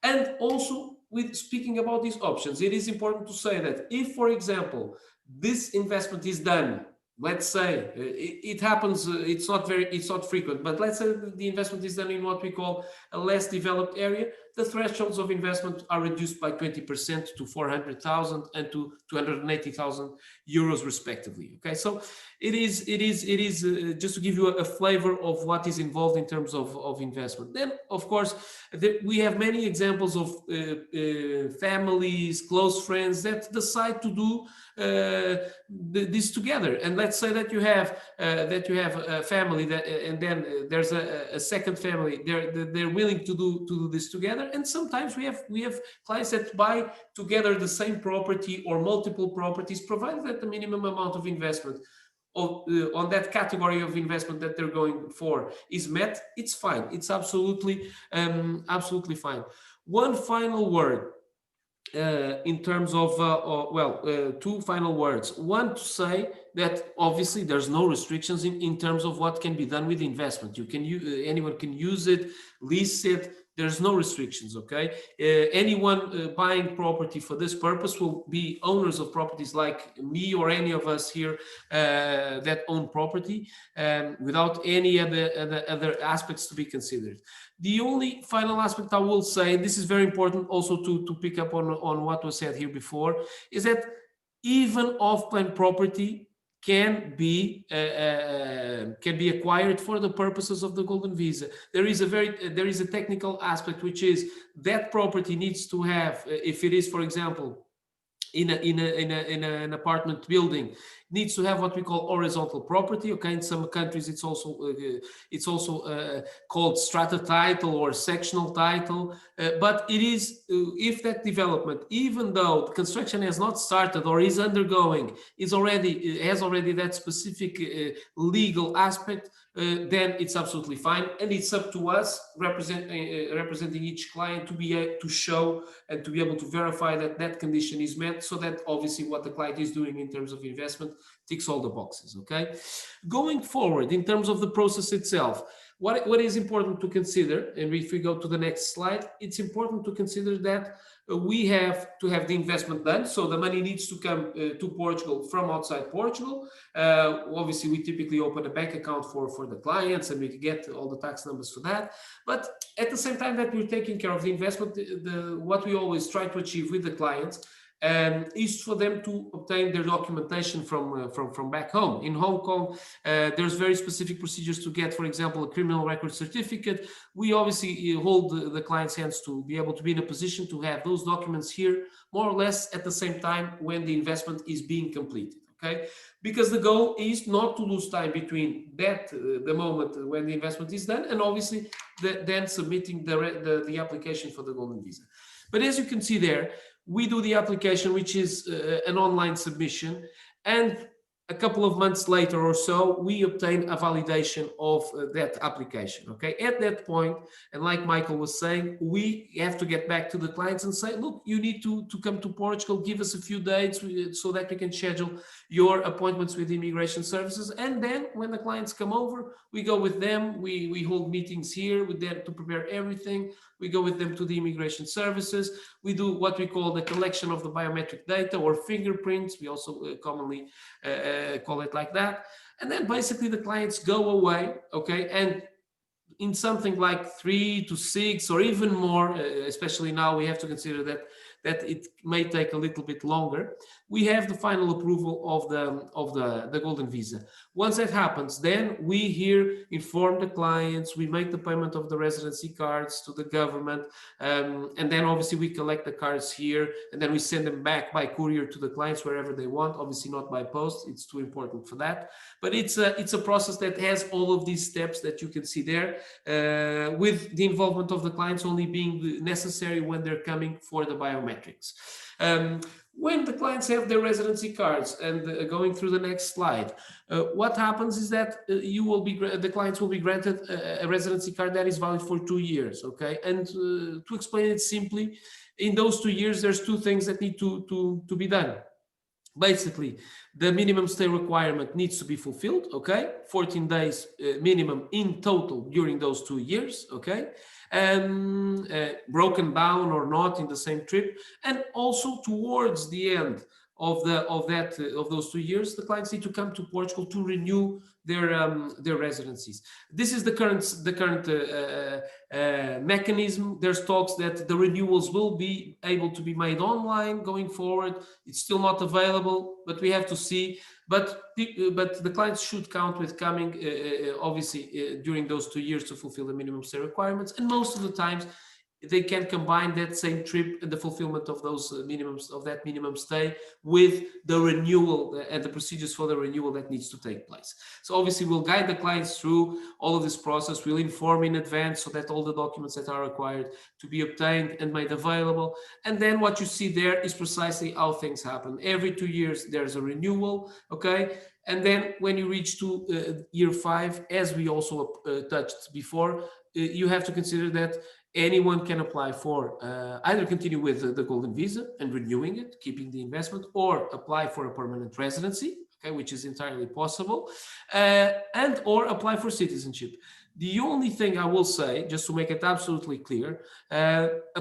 And also, with speaking about these options, it is important to say that if, for example, this investment is done, let's say it happens, it's not frequent, but let's say the investment is done in what we call a less developed area, the thresholds of investment are reduced by 20% to 400,000 and to 280,000 euros respectively. Okay, so it is just to give you a flavor of what is involved in terms of investment. Then, of course, we have many examples of families, close friends that decide to do this together. And let's say that you have a family and then there's a second family. They're willing to do this together. And sometimes we have clients that buy together the same property or multiple properties, provided that the minimum amount of investment on that category of investment that they're going for is met. It's fine. It's absolutely fine. One final word in terms of two final words. One, to say that obviously there's no restrictions in terms of what can be done with investment. Anyone can use it, lease it. There's no restrictions, okay? Anyone buying property for this purpose will be owners of properties like me or any of us here that own property, without any other aspects to be considered. The only final aspect I will say, this is very important also to pick up on what was said here before, is that even off-plan property can be acquired for the purposes of the Golden Visa. There is a technical aspect, which is that property needs to have, if it is, for example, in an apartment building, needs to have what we call horizontal property. Okay, in some countries it's also called strata title or sectional title. But it is, if that development, even though the construction has not started or is undergoing, has already that specific legal aspect, then it's absolutely fine, and it's up to us representing each client to be to show and to be able to verify that that condition is met, so that obviously what the client is doing in terms of investment ticks all the boxes. Okay, going forward in terms of the process itself, what is important to consider, and if we go to the next slide, it's important to consider that we have to have the investment done. So the money needs to come to Portugal from outside Portugal. Obviously, we typically open a bank account for the clients, and we get all the tax numbers for that. But at the same time that we're taking care of the investment, what we always try to achieve with the clients is for them to obtain their documentation from back home. In Hong Kong, there's very specific procedures to get, for example, a criminal record certificate. We obviously hold the client's hands to be able to be in a position to have those documents here more or less at the same time when the investment is being completed. Okay, because the goal is not to lose time between that the moment when the investment is done and obviously then submitting the application for the Golden Visa. But as you can see there, we do the application, which is an online submission, and a couple of months later or so, we obtain a validation of that application. Okay, at that point, and like Michael was saying, we have to get back to the clients and say, look, you need to come to Portugal, give us a few dates so that we can schedule your appointments with immigration services. And then when the clients come over, we go with them, we hold meetings here with them to prepare everything. We go with them to the immigration services. We do what we call the collection of the biometric data or fingerprints. We also commonly call it like that. And then basically the clients go away, okay? And in something like 3 to 6 or even more, especially now we have to consider that it may take a little bit longer. We have the final approval of the Golden Visa. Once that happens, then we here inform the clients, we make the payment of the residency cards to the government, and then obviously we collect the cards here, and then we send them back by courier to the clients wherever they want, obviously not by post, it's too important for that. But it's a process that has all of these steps that you can see there, with the involvement of the clients only being necessary when they're coming for the biometrics. When the clients have their residency cards, and going through the next slide, what happens is that the clients will be granted a residency card that is valid for 2 years. Okay, and to explain it simply, in those 2 years, there's two things that need to be done. Basically, the minimum stay requirement needs to be fulfilled, okay? 14 days minimum in total during those 2 years, okay? Broken down or not in the same trip. And also towards the end of those 2 years, the clients need to come to Portugal to renew their residencies. This is the current mechanism. There's talks that the renewals will be able to be made online going forward. It's still not available, but we have to see. But the clients should count with coming, obviously, during those 2 years to fulfill the minimum stay requirements. And most of the times, they can combine that same trip and the fulfillment of those that minimum stay with the renewal and the procedures for the renewal that needs to take place. So obviously we'll guide the clients through all of this process. We'll inform in advance so that all the documents that are required to be obtained and made available. And then what you see there is precisely how things happen. Every 2 years there's a renewal, okay? And then when you reach to year 5, as we also touched before, you have to consider that anyone can apply for either continue with the Golden Visa and renewing it, keeping the investment, or apply for a permanent residency, okay, which is entirely possible, and or apply for citizenship. The only thing I will say, just to make it absolutely clear,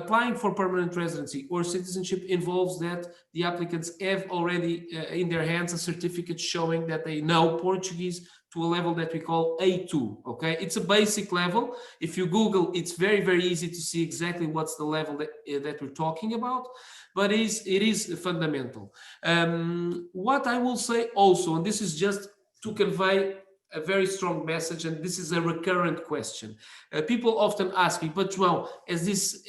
applying for permanent residency or citizenship involves that the applicants have already in their hands a certificate showing that they know Portuguese to a level that we call A2, okay? It's a basic level. If you Google, it's very, very easy to see exactly what's the level that we're talking about, but it is fundamental. What I will say also, and this is just to convey a very strong message, and this is a recurrent question. People often ask me, but well, has this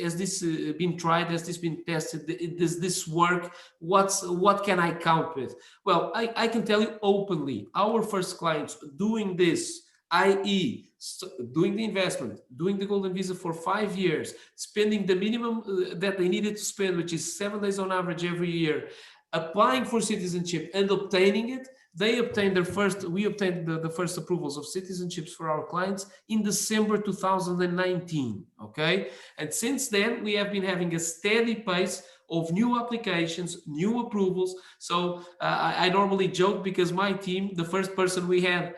been tried? Has this been tested? Does this work? What can I count with? Well, I can tell you openly, our first clients doing this, i.e. doing the investment, doing the Golden Visa for 5 years, spending the minimum that they needed to spend, which is 7 days on average every year, applying for citizenship and obtaining it. We obtained the first approvals of citizenships for our clients in December 2019, okay? And since then, we have been having a steady pace of new applications, new approvals. So I normally joke because my team, the first person we had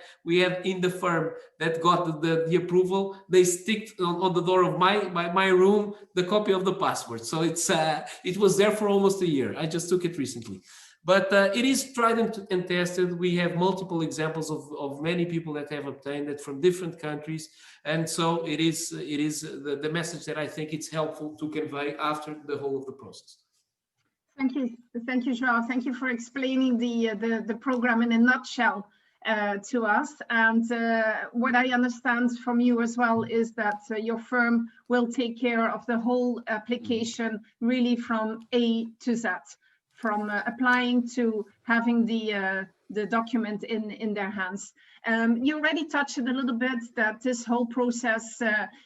in the firm that got the approval, they sticked on the door of my room the copy of the passport. So it was there for almost a year. I just took it recently. But it is tried and tested. We have multiple examples of many people that have obtained it from different countries. And so it is the message that I think it's helpful to convey after the whole of the process. Thank you, João. Thank you for explaining the program in a nutshell to us. And what I understand from you as well is that your firm will take care of the whole application really from A to Z. From applying to having the the document in their hands. You already touched it a little bit that this whole process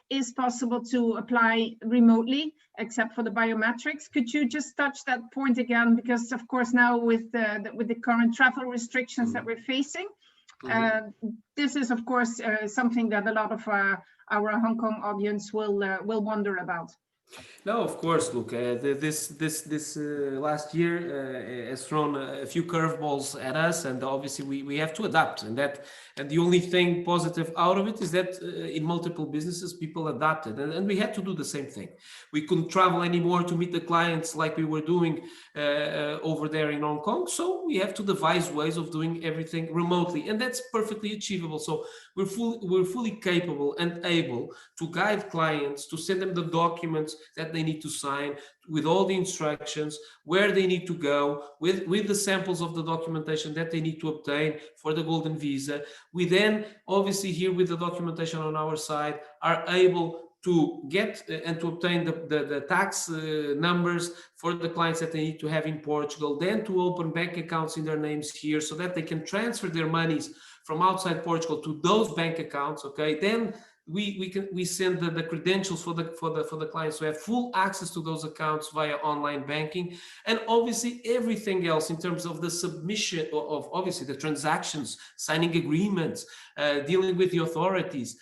is possible to apply remotely, except for the biometrics. Could you just touch that point again? Because of course now with the current travel restrictions that we're facing, this is of course something that a lot of our Hong Kong audience will wonder about. No, of course. Look, this last year has thrown a few curveballs at us, and obviously we have to adapt. And the only thing positive out of it is that in multiple businesses people adapted, and we had to do the same thing. We couldn't travel anymore to meet the clients like we were doing over there in Hong Kong, so we have to devise ways of doing everything remotely, and that's perfectly achievable. So we're fully capable and able to guide clients, to send them the documents that they need to sign with all the instructions, where they need to go, with the samples of the documentation that they need to obtain for the Golden Visa. We then, obviously here with the documentation on our side, are able to get and to obtain the tax numbers for the clients that they need to have in Portugal, then to open bank accounts in their names here so that they can transfer their monies from outside Portugal to those bank accounts. Okay, then we send the credentials for the clients to have full access to those accounts via online banking, and obviously everything else in terms of the submission of obviously the transactions, signing agreements, dealing with the authorities,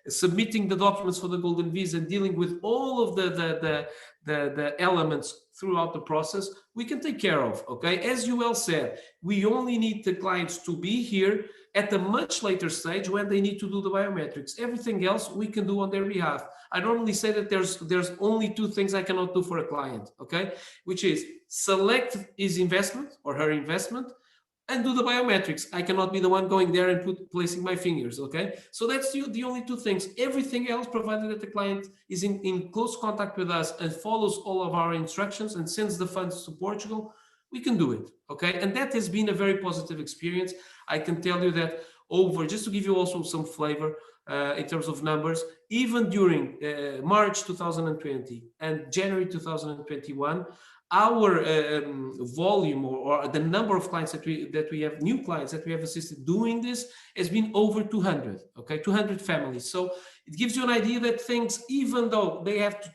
submitting the documents for the Golden Visa, dealing with all of the elements throughout the process, we can take care of. Okay, as you well said, we only need the clients to be here at a much later stage when they need to do the biometrics. Everything else we can do on their behalf. I normally say that there's only two things I cannot do for a client, okay? Which is select his investment or her investment and do the biometrics. I cannot be the one going there and placing my fingers, okay? So that's the only two things. Everything else, provided that the client is in close contact with us and follows all of our instructions and sends the funds to Portugal, we can do it, okay? And that has been a very positive experience. I can tell you that just to give you also some flavor in terms of numbers, even during March 2020 and January 2021, our volume or the number of clients that we have, new clients that we have assisted doing this, has been over 200, okay, 200 families. So it gives you an idea that things, even though they have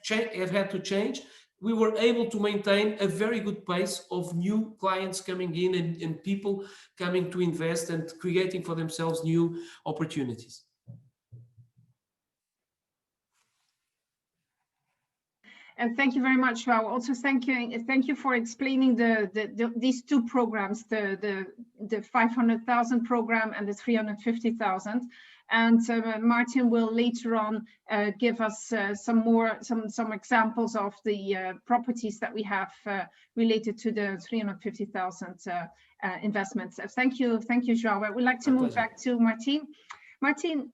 had to change, we were able to maintain a very good pace of new clients coming in and people coming to invest and creating for themselves new opportunities. And thank you very much, João. Also, thank you for explaining these two programs, the 500,000 program and the 350,000. And Martin will later on give us some examples of the properties that we have related to the 350,000 investments. Thank you, João. I would like to move back to Martin. Martin,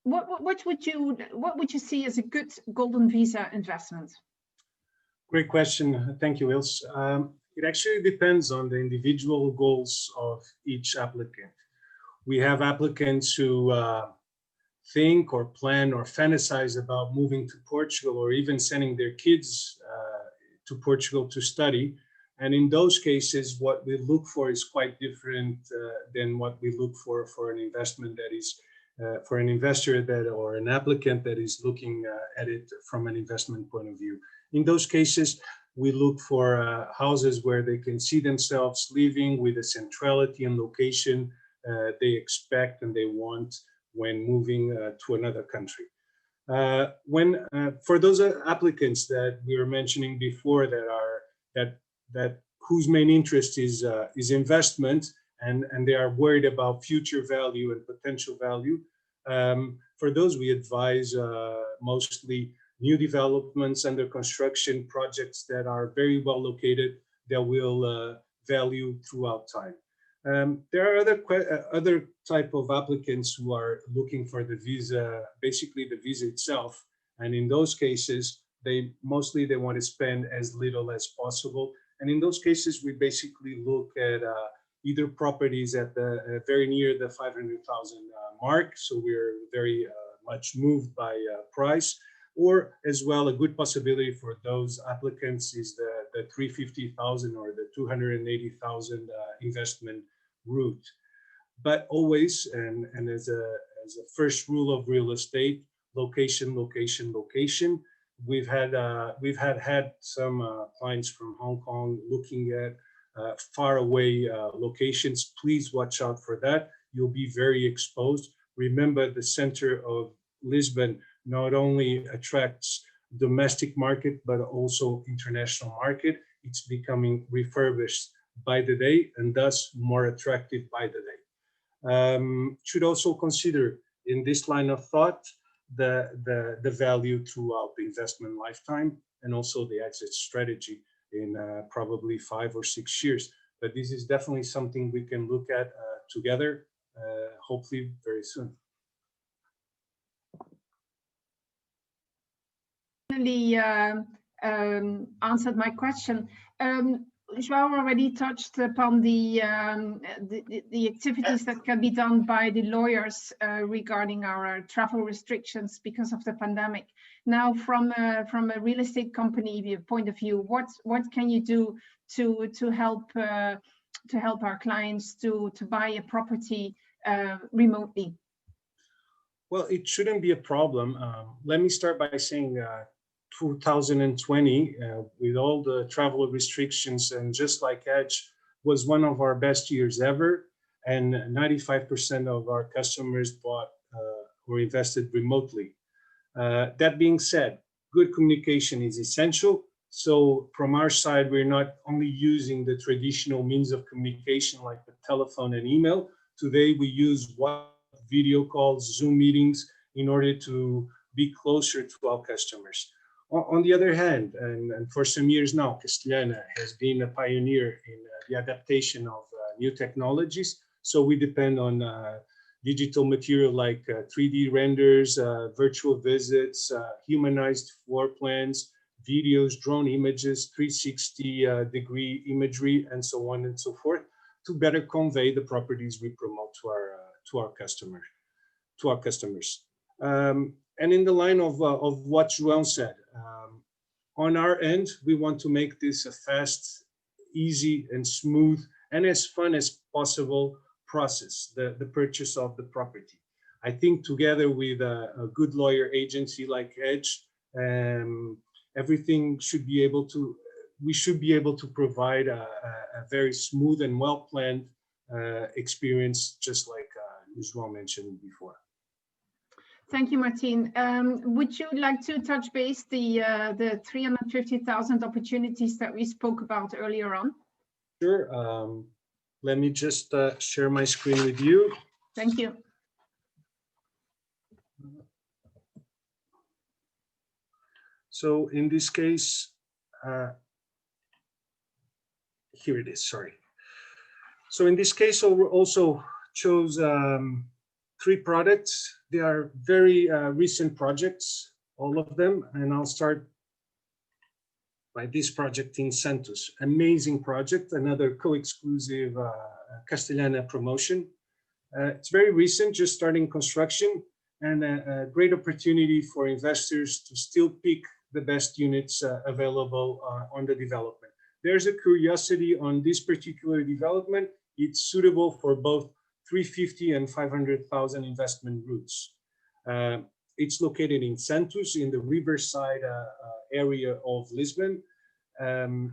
what would you see as a good Golden Visa investment? Great question. Thank you, Ilse. It actually depends on the individual goals of each applicant. We have applicants who think or plan or fantasize about moving to Portugal or even sending their kids to Portugal to study. And in those cases, what we look for is quite different than what we look for an investment that is for an investor or an applicant that is looking at it from an investment point of view. In those cases, we look for houses where they can see themselves living with a centrality and location they expect and they want when moving to another country. For those applicants that we were mentioning before that whose main interest is investment and they are worried about future value and potential value, for those we advise mostly new developments under construction projects that are very well located that will value throughout time. There are other type of applicants who are looking for the visa, basically the visa itself. And in those cases, they want to spend as little as possible. And in those cases, we basically look at either properties at very near the 500,000 mark. So we're very much moved by price, or as well, a good possibility for those applicants is the 350,000 or the 280,000 investment route. But always, and as a first rule of real estate, location, location, location. We've had some clients from Hong Kong looking at far away locations. Please watch out for that. You'll be very exposed. Remember, the center of Lisbon not only attracts domestic market, but also international market. It's becoming refurbished by the day and thus more attractive by the day. Should also consider in this line of thought the value throughout the investment lifetime and also the exit strategy in probably 5 or 6 years. But this is definitely something we can look at together, hopefully very soon. Really answered my question. João already touched upon the activities that can be done by the lawyers regarding our travel restrictions because of the pandemic. Now, from a real estate company point of view, what can you do to help our clients to buy a property remotely? Well, it shouldn't be a problem. Let me start by saying 2020, with all the travel restrictions, and just like Edge, was one of our best years ever. And 95% of our customers bought or invested remotely. That being said, good communication is essential. So from our side, we're not only using the traditional means of communication like the telephone and email. Today, we use video calls, Zoom meetings in order to be closer to our customers. On the other hand, and for some years now, CASTELHANA has been a pioneer in the adaptation of new technologies. So we depend on digital material like 3D renders, virtual visits, humanized floor plans, videos, drone images, 360-degree imagery, and so on and so forth, to better convey the properties we promote to our customers. And in the line of what João said, on our end, we want to make this a fast, easy, and smooth, and as fun as possible process, the purchase of the property. I think together with a good lawyer agency like Edge, everything should be able to, we should be able to provide a very smooth and well-planned experience, just like João mentioned before. Thank you, Martin. Would you like to touch base the 350,000 opportunities that we spoke about earlier on? Sure. Let me just share my screen with you. Thank you. So in this case, here it is, sorry. So in this case, we also chose 3 products. They are very recent projects, all of them. And I'll start by this project in Santos. Amazing project, another co-exclusive CASTELHANA promotion. It's very recent, just starting construction, and a great opportunity for investors to still pick the best units available on the development. There's a curiosity on this particular development. It's suitable for both 350 and 500,000 investment routes. It's located in Santos, in the riverside area of Lisbon.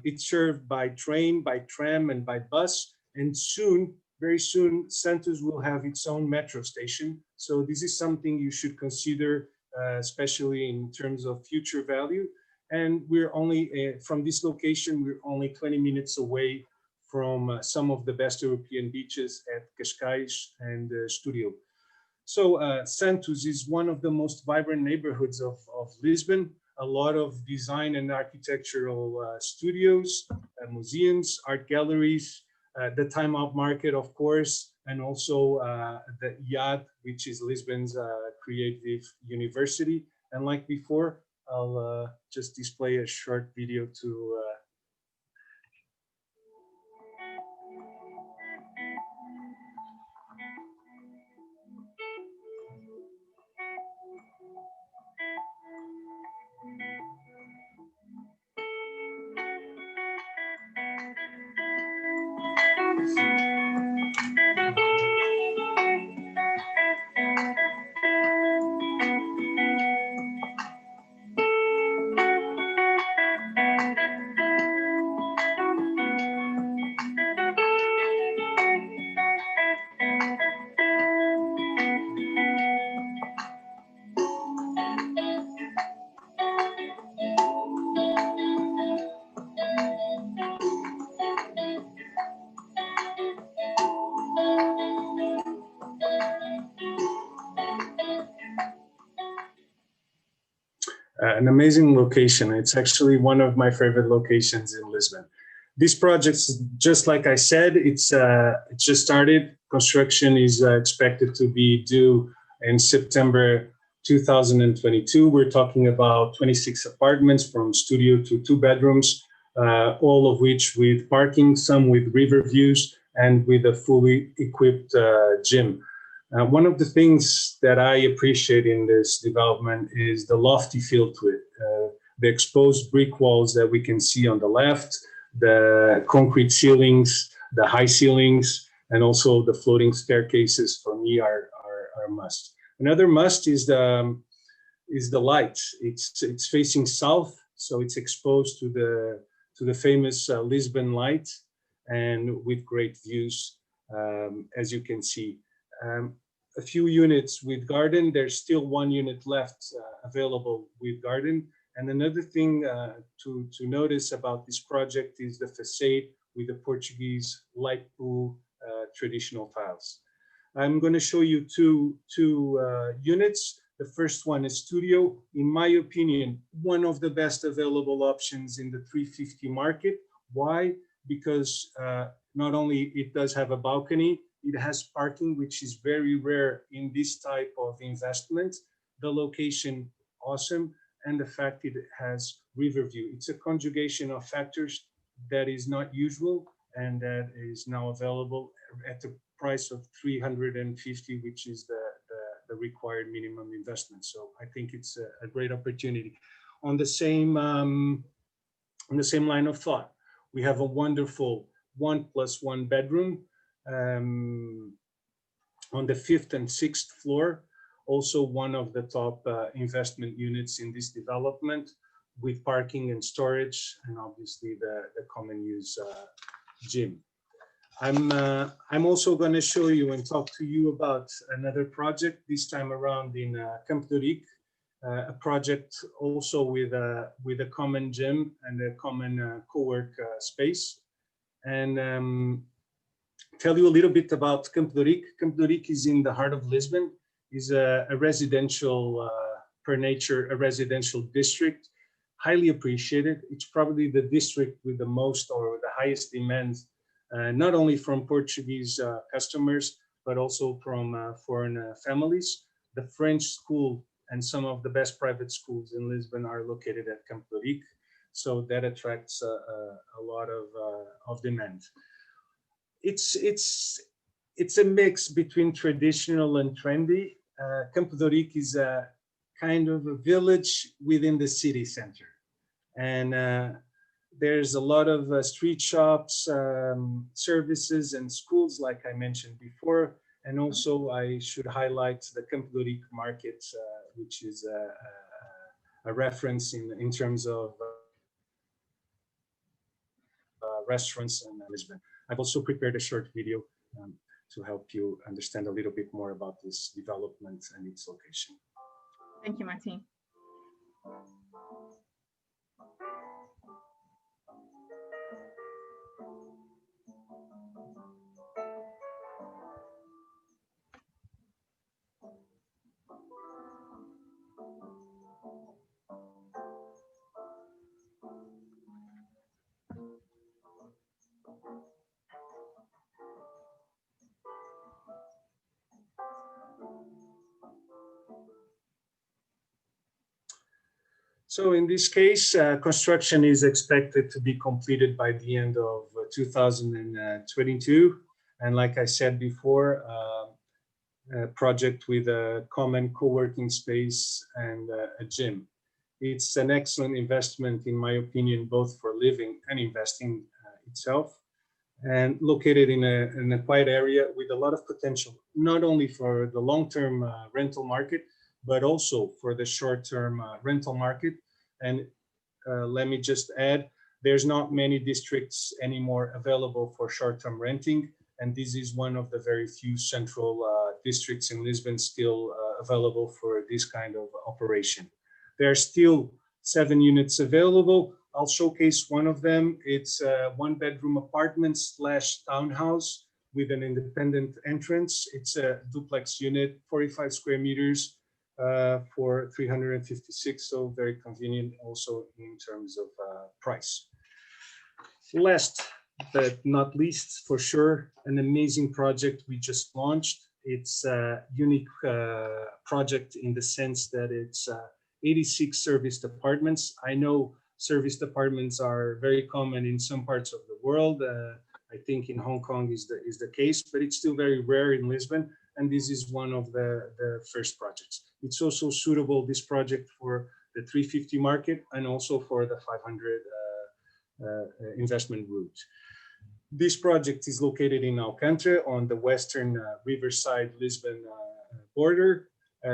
It's served by train, by tram, and by bus. And soon, very soon, Santos will have its own metro station. So this is something you should consider, especially in terms of future value. And we're only, from this location, we're only 20 minutes away from some of the best European beaches at Cascais and Studio. So Santos is one of the most vibrant neighborhoods of Lisbon. A lot of design and architectural studios, museums, art galleries, the Time Out Market, of course, and also the IAD, which is Lisbon's creative university. And like before, I'll just display a short video to An amazing location. It's actually one of my favorite locations in Lisbon. This project, just like I said, it just started. Construction is expected to be due in September 2022. We're talking about 26 apartments from studio to 2 bedrooms, all of which with parking, some with river views, and with a fully equipped gym. One of the things that I appreciate in this development is the lofty feel to it. The exposed brick walls that we can see on the left, the concrete ceilings, the high ceilings, and also the floating staircases for me are a must. Another must is the light. It's facing south, so it's exposed to the famous Lisbon light, and with great views, as you can see. A few units with garden. There's still 1 unit left available with garden. And another thing to notice about this project is the facade with the Portuguese light blue traditional tiles. I'm going to show you two units. The first one is studio. In my opinion, one of the best available options in the 350 market. Why? Because not only it does have a balcony, it has parking, which is very rare in this type of investment. The location, awesome. And the fact it has river view. It's a conjugation of factors that is not usual and that is now available at the price of 350, which is the required minimum investment. So I think it's a great opportunity. On the same line of thought, we have a wonderful 1+1 bedroom on the 5th and 6th floor, also one of the top investment units in this development, with parking and storage, and obviously the common use gym. I'm also going to show you and talk to you about another project, this time around in Campo de Rique, a project also with a common gym and a common co-work space. And tell you a little bit about Campo de Rique. Campo de Rique is in the heart of Lisbon. Is a residential, per nature, a residential district, highly appreciated. It's probably the district with the most or the highest demand, not only from Portuguese customers, but also from foreign families. The French school and some of the best private schools in Lisbon are located at Campo de Rique, so that attracts a lot of demand. It's a mix between traditional and trendy. Campo de Rique is a kind of a village within the city center. And there's a lot of street shops, services and schools, like I mentioned before. And also I should highlight the Campo de Rique market, which is a reference in terms of restaurants in Lisbon. I've also prepared a short video to help you understand a little bit more about this development and its location. Thank you, Martin. So in this case, construction is expected to be completed by the end of 2022. And like I said before, a project with a common co-working space and a gym. It's an excellent investment, in my opinion, both for living and investing itself. and located in a quiet area with a lot of potential, not only for the long-term rental market, but also for the short-term rental market. And let me just add, there's not many districts anymore available for short-term renting, and this is one of the very few central districts in Lisbon still available for this kind of operation. There are still 7 units available. I'll showcase one of them. It's a 1-bedroom apartment / townhouse with an independent entrance. It's a duplex unit, 45 square meters for 356, so very convenient also in terms of price. Last but not least, for sure, an amazing project we just launched. It's a unique project in the sense that it's 86 serviced apartments. I know serviced apartments are very common in some parts of the world. I think in Hong Kong is the case, but it's still very rare in Lisbon. And this is one of the first projects. It's also suitable, this project, for the 350 market and also for the 500 investment route. This project is located in Alcântara on the western riverside Lisbon border,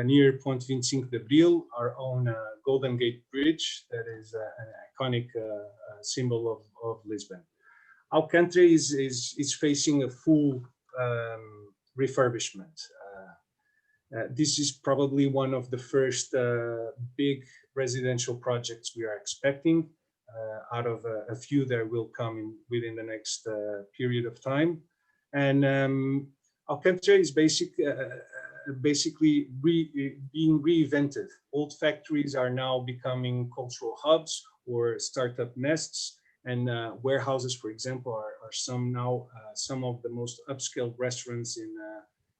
near Ponte 25 de Abril, our own Golden Gate Bridge, that is an iconic symbol of Lisbon. Alcântara is facing a full refurbishment. This is probably one of the first big residential projects we are expecting out of a few that will come within the next period of time. And Alcântara is basically being reinvented. Old factories are now becoming cultural hubs or startup nests, and warehouses, for example, are some of the most upscale restaurants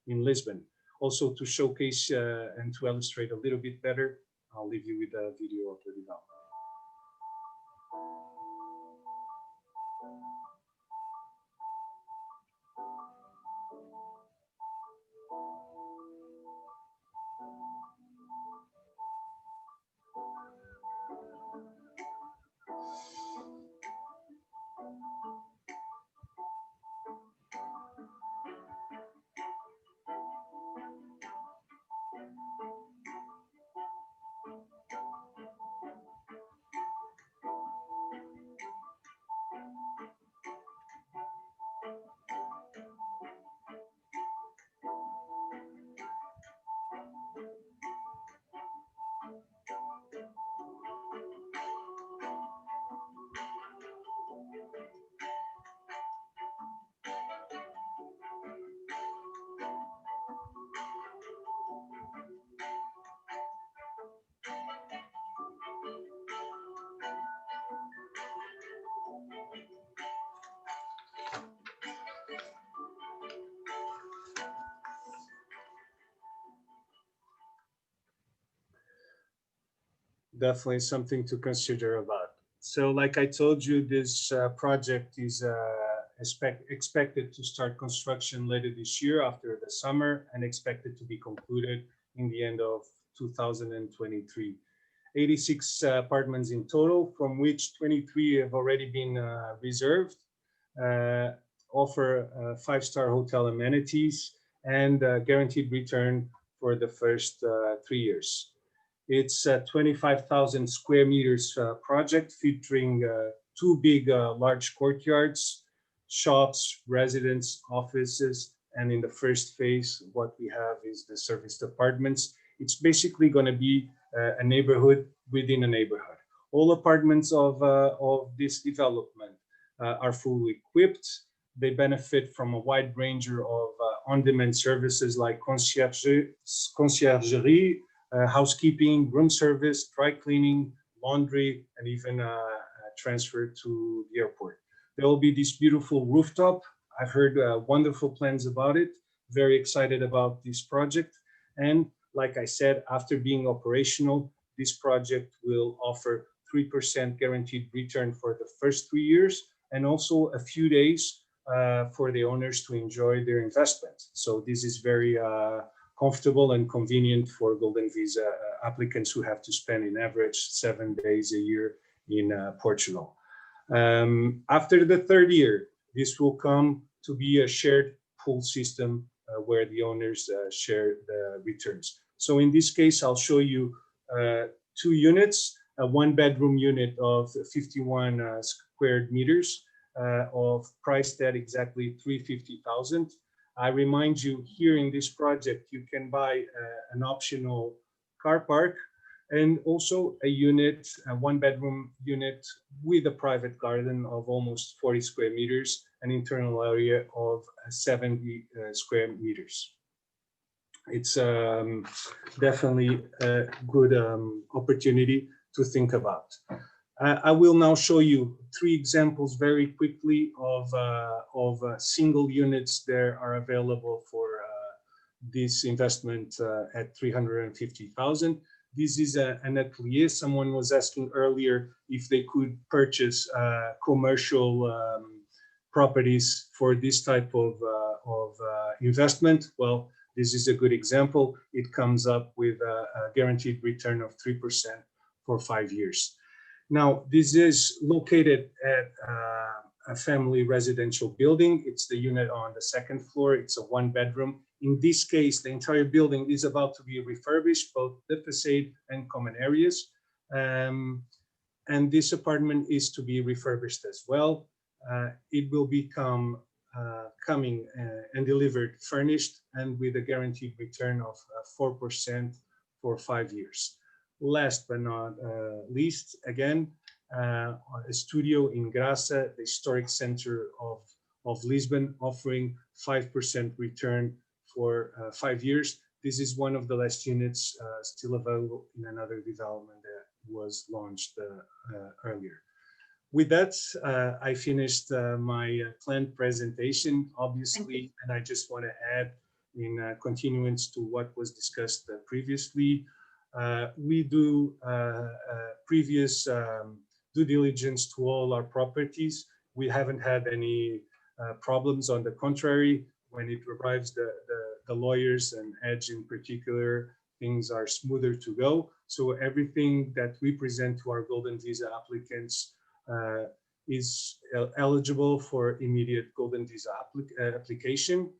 in Lisbon. Also, to showcase and to illustrate a little bit better, I'll leave you with a video of the development. Definitely something to consider about. So like I told you, this project is expected to start construction later this year after the summer, and expected to be concluded in the end of 2023. 86 apartments in total, from which 23 have already been reserved, offer 5-star hotel amenities and guaranteed return for the first 3 years. It's a 25,000 square meters project featuring 2 big large courtyards, shops, residence, offices, and in the first phase, what we have is the serviced apartments. It's basically going to be a neighborhood within a neighborhood. All apartments of this development are fully equipped. They benefit from a wide range of on-demand services like conciergerie, housekeeping, room service, dry cleaning, laundry, and even transfer to the airport. There will be this beautiful rooftop. I've heard wonderful plans about it. Very excited about this project. And like I said, after being operational, this project will offer 3% guaranteed return for the first 3 years, and also a few days for the owners to enjoy their investment. So this is very comfortable and convenient for Golden Visa applicants who have to spend in average 7 days a year in Portugal. After the 3rd year, This will come to be a shared pool system where the owners share the returns. So in this case, I'll show you 2 units, a 1-bedroom unit of 51 square meters of priced at exactly 350,000. I remind you, here in this project, you can buy an optional car park and also a unit, a 1-bedroom unit with a private garden of almost 40 square meters, an internal area of 70 square meters. It's definitely a good opportunity to think about. I will now show you 3 examples very quickly of single units that are available for this investment at 350,000. This is an atelier. Someone was asking earlier if they could purchase commercial properties for this type of investment. Well, this is a good example. It comes up with a guaranteed return of 3% for 5 years. Now, this is located at a family residential building. It's the unit on the 2nd floor. It's a 1-bedroom. In this case, the entire building is about to be refurbished, both the facade and common areas. And this apartment is to be refurbished as well. It will become coming and delivered furnished and with a guaranteed return of 4% for 5 years. Last but not least, again, a studio in Graça, the historic center of Lisbon, offering 5% return for 5 years. This is one of the last units still available in another development that was launched earlier. With that, I finished my planned presentation, obviously, and I just want to add, in continuance to what was discussed previously, we do previous due diligence to all our properties. We haven't had any problems. On the contrary, when it arrives, the lawyers and Edge in particular, things are smoother to go. So everything that we present to our Golden Visa applicants is eligible for immediate Golden Visa application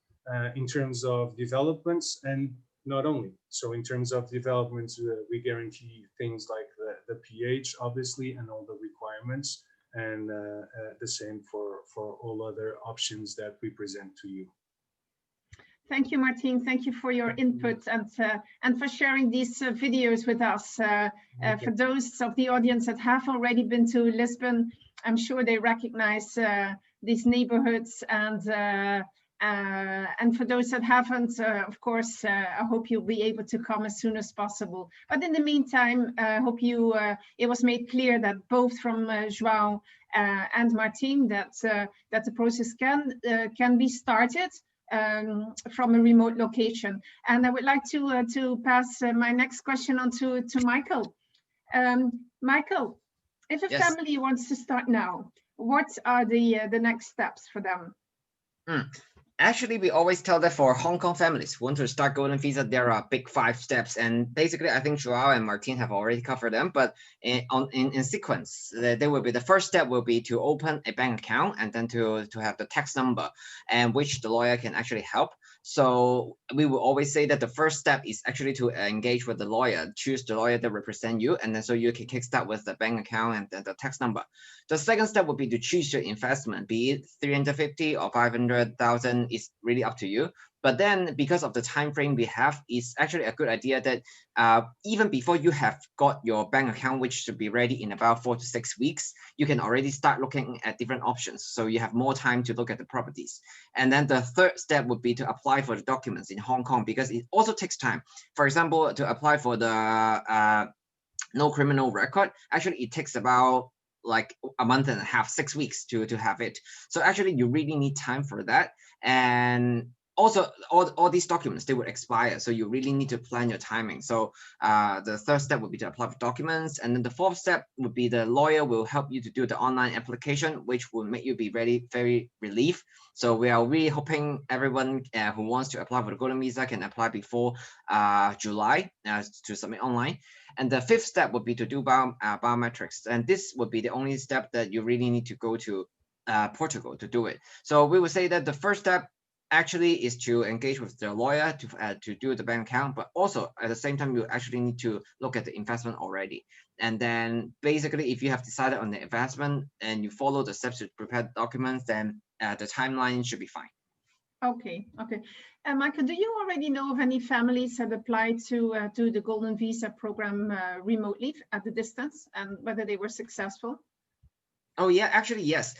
in terms of developments, and not only. So in terms of developments, we guarantee things like the pH, obviously, and all the requirements, and the same for all other options that we present to you. Thank you, Martin. Thank you for your input and for sharing these videos with us. For those of the audience that have already been to Lisbon, I'm sure they recognize these neighborhoods, and for those that haven't, of course, I hope you'll be able to come as soon as possible. But in the meantime, I hope it was made clear that both from João and Martin that the process can be started from a remote location. And I would like to pass my next question on to Michael. Michael, if a family wants to start now, what are the next steps for them? Actually, we always tell that for Hong Kong families who want to start Golden Visa, there are big 5 steps. And basically, I think João and Martin have already covered them. But in sequence, there will be the first step will be to open a bank account, and then to have the tax number, and which the lawyer can actually help. So we will always say that the first step is actually to engage with the lawyer, choose the lawyer that represent you, and then so you can kickstart with the bank account and then the tax number. The second step would be to choose your investment, be it 350 or 500,000, is really up to you. But then, because of the time frame we have, it's actually a good idea that even before you have got your bank account, which should be ready in about 4 to 6 weeks, you can already start looking at different options. So you have more time to look at the properties. And then the third step would be to apply for the documents in Hong Kong, because it also takes time. For example, to apply for the no criminal record, actually it takes about like a month and a half, 6 weeks to have it. So actually you really need time for that. And also, all these documents, they will expire. So you really need to plan your timing. So the third step would be to apply for documents. And then the fourth step would be the lawyer will help you to do the online application, which will make you be very relieved. So we are really hoping everyone who wants to apply for the Golden Visa can apply before July to submit online. And the fifth step would be to do biometrics. And this would be the only step that you really need to go to Portugal to do it. So we would say that the first step actually is to engage with the lawyer to do the bank account, but also at the same time you actually need to look at the investment already. And then basically if you have decided on the investment and you follow the steps to prepare the documents, then the timeline should be fine. Okay, okay. Michael, do you already know of any families that applied to the Golden Visa Program remotely at the distance, and whether they were successful? Oh yeah, actually yes.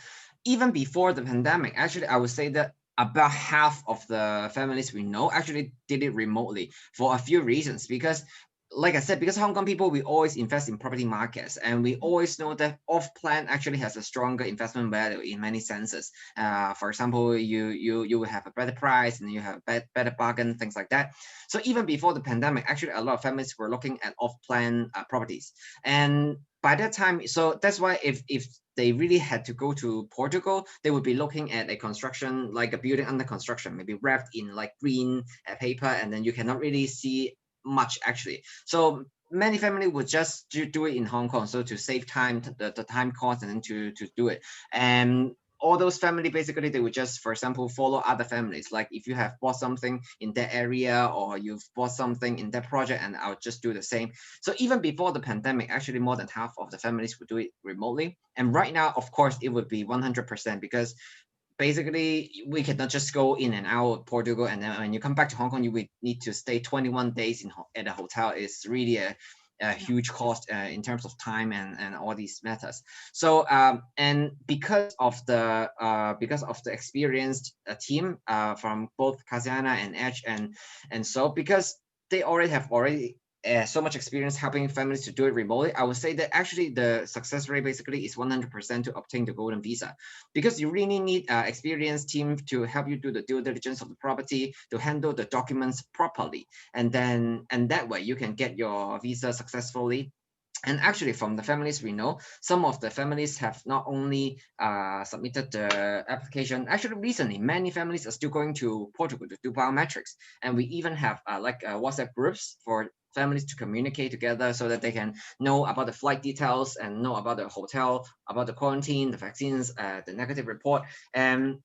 Even before the pandemic, actually I would say that about half of the families we know actually did it remotely for a few reasons. Because like I said, because Hong Kong people, we always invest in property markets, and we always know that off-plan actually has a stronger investment value in many senses. For example, you will have a better price and you have a better bargain, things like that. So even before the pandemic, actually a lot of families were looking at off-plan properties. And by that time, so that's why if they really had to go to Portugal, they would be looking at a construction, like a building under construction, maybe wrapped in like green paper, and then you cannot really see much actually. So many family would just do it in Hong Kong, so to save time, the time cost, and then to do it. And all those family, basically they would just, for example, follow other families, like if you have bought something in that area or you've bought something in that project, and I'll just do the same. So even before the pandemic, actually more than half of the families would do it remotely. And right now, of course, it would be 100%, because basically we cannot just go in and out of Portugal, and then when you come back to Hong Kong, you would need to stay 21 days at a hotel. It's really a huge cost in terms of time and all these matters. So and because of the experienced team from both CASTELHANA and Edge, and so because they have so much experience helping families to do it remotely, I would say that actually the success rate basically is 100% to obtain the golden visa, because you really need an experienced team to help you do the due diligence of the property, to handle the documents properly, and that way you can get your visa successfully. And actually, from the families we know, some of the families have not only submitted the application. Actually, recently, many families are still going to Portugal to do biometrics. And we even have WhatsApp groups for families to communicate together, so that they can know about the flight details and know about the hotel, about the quarantine, the vaccines, the negative report. And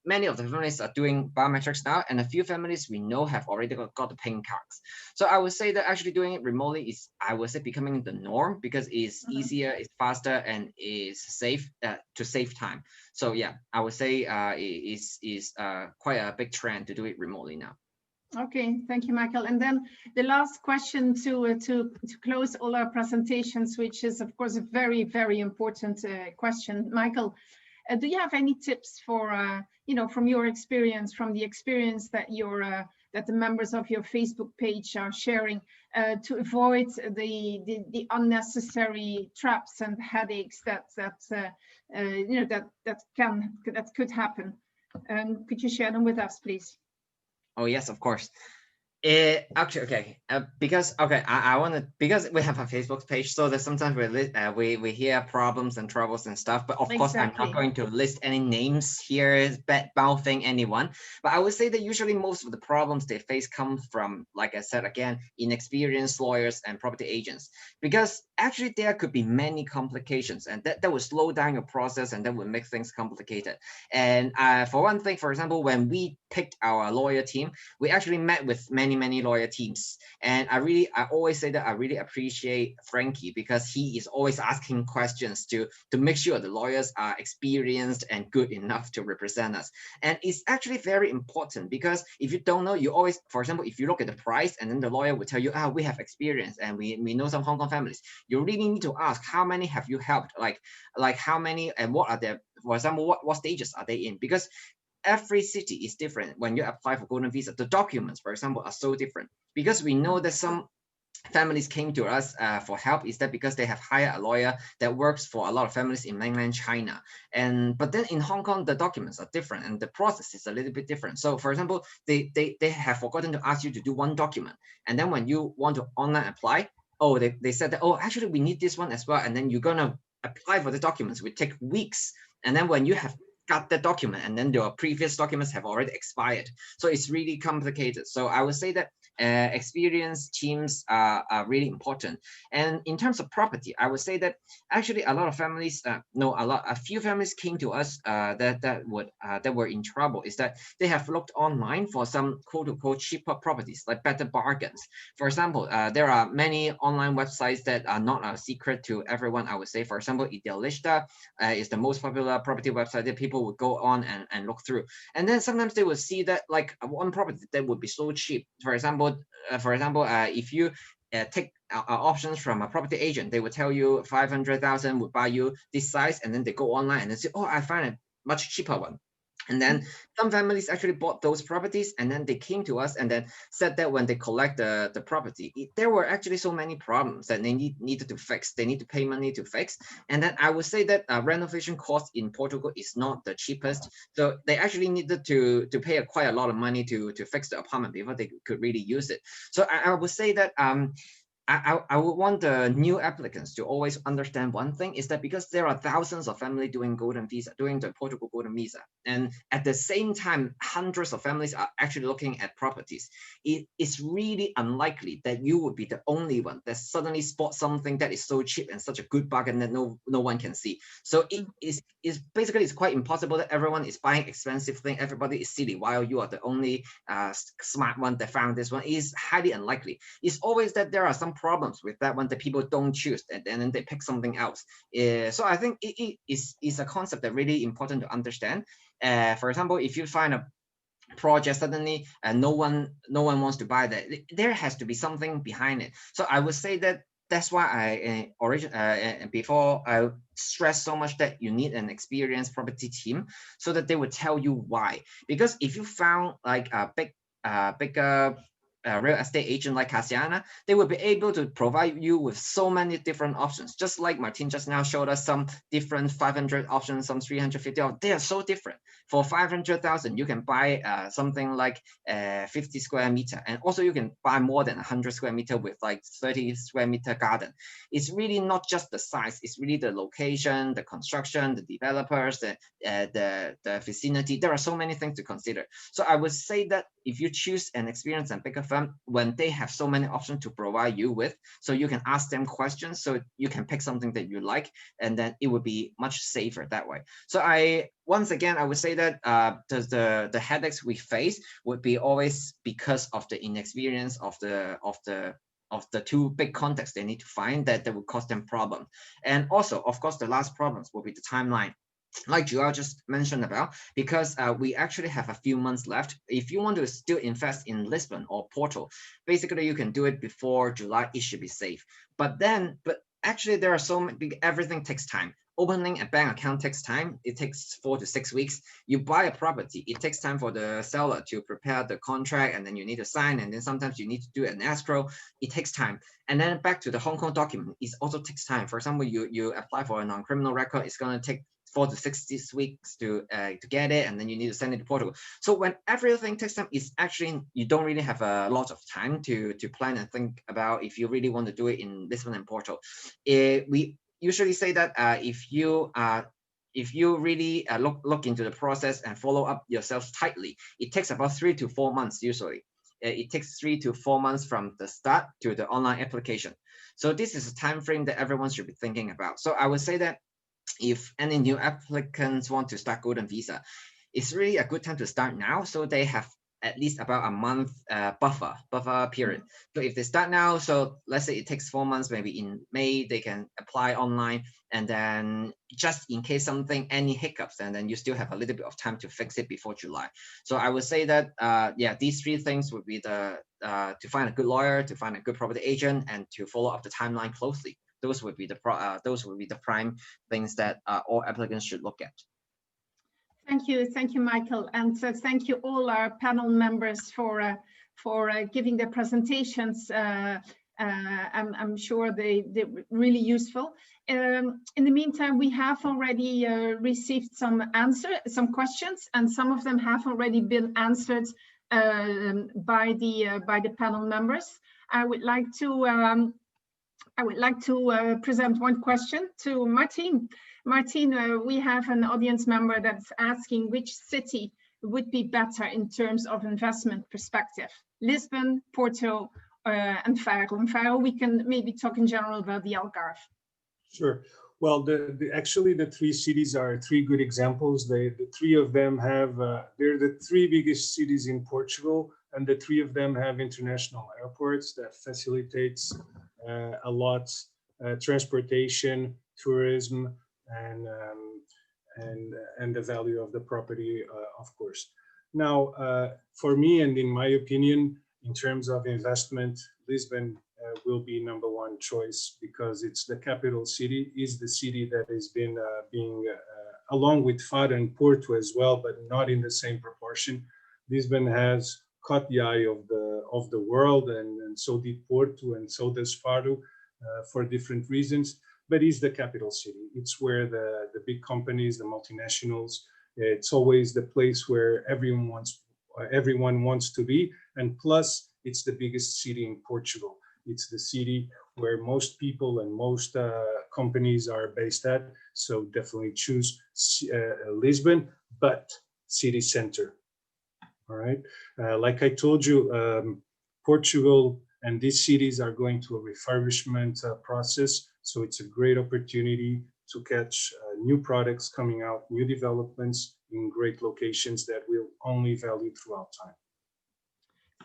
many of the families are doing biometrics now, and a few families we know have already got the pink cards. So I would say that actually doing it remotely is, I would say, becoming the norm, because it's easier, it's faster, and is safe to save time. So yeah, I would say it is quite a big trend to do it remotely now. Okay, thank you, Michael. And then the last question to close all our presentations, which is of course a very, very important question. Michael, do you have any tips for from your experience, from the experience that that the members of your Facebook page are sharing, to avoid the unnecessary traps and headaches that could happen? Could you share them with us, please? Oh yes, of course. Actually, okay, because I want to, because we have a Facebook page, so that sometimes we hear problems and troubles and stuff, but of course I'm not going to list any names here, bad mouthing anyone, but I would say that usually most of the problems they face come from, like I said again, inexperienced lawyers and property agents, because actually there could be many complications, and that will slow down your process, and that will make things complicated. And for one thing, for example, when we picked our lawyer team, we actually met with many lawyer teams, and I always say that I really appreciate Frankie, because he is always asking questions to make sure the lawyers are experienced and good enough to represent us. And it's actually very important, because if you don't know, you always, for example, if you look at the price and then the lawyer will tell you, we have experience and we know some Hong Kong families, you really need to ask, how many have you helped, like how many, and what are their, for example, what stages are they in? Because every city is different. When you apply for golden visa, the documents, for example, are so different, because we know that some families came to us for help. Is that because they have hired a lawyer that works for a lot of families in mainland China, but then in Hong Kong the documents are different and the process is a little bit different. So for example, they have forgotten to ask you to do one document, and then when you want to online apply, they said that, actually we need this one as well, and then you're gonna apply for the documents, will take weeks, and then when you have got the document, and then your previous documents have already expired. So it's really complicated. So I would say that Experienced teams are really important. And in terms of property, I would say that actually a lot of families, a few families came to us that were in trouble. Is that they have looked online for some quote unquote cheaper properties, like better bargains. For example, there are many online websites that are not a secret to everyone. I would say, for example, Idealista is the most popular property website that people would go on and look through. And then sometimes they will see that like one property that would be so cheap. For example, if you take options from a property agent, they would tell you 500,000 would buy you this size, and then they go online and they say, oh, I find a much cheaper one. And then some families actually bought those properties, and then they came to us and then said that when they collect the property, there were actually so many problems that they needed to fix. They need to pay money to fix. And then I would say that renovation cost in Portugal is not the cheapest. So they actually needed to pay quite a lot of money to fix the apartment before they could really use it. So I would say that I would want the new applicants to always understand one thing, is that because there are thousands of families doing the Portugal Golden Visa, and at the same time, hundreds of families are actually looking at properties. It is really unlikely that you would be the only one that suddenly spot something that is so cheap and such a good bargain that no one can see. So it is basically, it's quite impossible that everyone is buying expensive thing. Everybody is silly while you are the only smart one that found this one. It is highly unlikely. It's always that there are some problems with that one that people don't choose, and then they pick something else. So I think it is a concept that really important to understand. For example, if you find a project suddenly and no one wants to buy that, there has to be something behind it. So I would say that that's why before I stress so much that you need an experienced property team, so that they would tell you why. Because if you found like a bigger real estate agent like CASTELHANA, they will be able to provide you with so many different options. Just like Martin just now showed us some different 500 options, some 350 options. They are so different. For 500,000, you can buy something like 50 square meter, and also you can buy more than 100 square meter with like 30 square meter garden. It's really not just the size; it's really the location, the construction, the developers, the vicinity. There are so many things to consider. So I would say that if you choose an experienced and bigger firm, when they have so many options to provide you with, so you can ask them questions, so you can pick something that you like, and then it would be much safer that way. So once again, I would say that the headaches we face would be always because of the inexperience of the two big contexts they need to find that would cause them problems. And also, of course, the last problems will be the timeline. Like Joel just mentioned about, because we actually have a few months left. If you want to still invest in Lisbon or Porto, basically you can do it before July. It should be safe. But actually there are so many, everything takes time. Opening a bank account takes time. It takes 4 to 6 weeks. You buy a property, it takes time for the seller to prepare the contract, and then you need to sign, and then sometimes you need to do an escrow. It takes time. And then back to the Hong Kong document, it also takes time. For example, you apply for a non-criminal record, it's going to take 4 to 6 weeks to get it, and then you need to send it to Portugal. So when everything takes time, it's actually, you don't really have a lot of time to plan and think about if you really want to do it in Lisbon and Porto. We usually say that if you really look into the process and follow up yourself tightly, it takes about 3 to 4 months usually. It takes 3 to 4 months from the start to the online application. So this is a time frame that everyone should be thinking about. So I would say that if any new applicants want to start Golden Visa, it's really a good time to start now, so they have at least about a month buffer period. So if they start now, so let's say it takes 4 months, maybe in May they can apply online, and then just in case any hiccups, and then you still have a little bit of time to fix it before July. So I would say that yeah, these 3 things would be the to find a good lawyer, to find a good property agent, and to follow up the timeline closely. Those would be the prime things that all applicants should look at. Thank you, Michael, and thank you all our panel members for giving their presentations. I'm sure they're really useful. In the meantime, we have already received some questions, and some of them have already been answered by the panel members. I would like to present one question to Martin. Martin, we have an audience member that's asking which city would be better in terms of investment perspective? Lisbon, Porto, and Faro. And Faro, we can maybe talk in general about the Algarve. Sure. Well, actually the three cities are three good examples. The three of them have, they're the three biggest cities in Portugal, and the three of them have international airports that facilitates a lot transportation, tourism, and the value of the property, of course. Now, for me, and in my opinion, in terms of investment, Lisbon will be #1 choice because it's the capital city, is the city that has been along with Faro and Porto as well, but not in the same proportion. Lisbon has caught the eye of the world, and so did Porto, and so does Faro, for different reasons. But it's the capital city. It's where the big companies, the multinationals, it's always the place where everyone wants to be. And plus, it's the biggest city in Portugal. It's the city where most people and most companies are based at. So definitely choose Lisbon, but city center. All right. Like I told you, Portugal and these cities are going to a refurbishment process. So it's a great opportunity to catch new products coming out, new developments in great locations that will only value throughout time.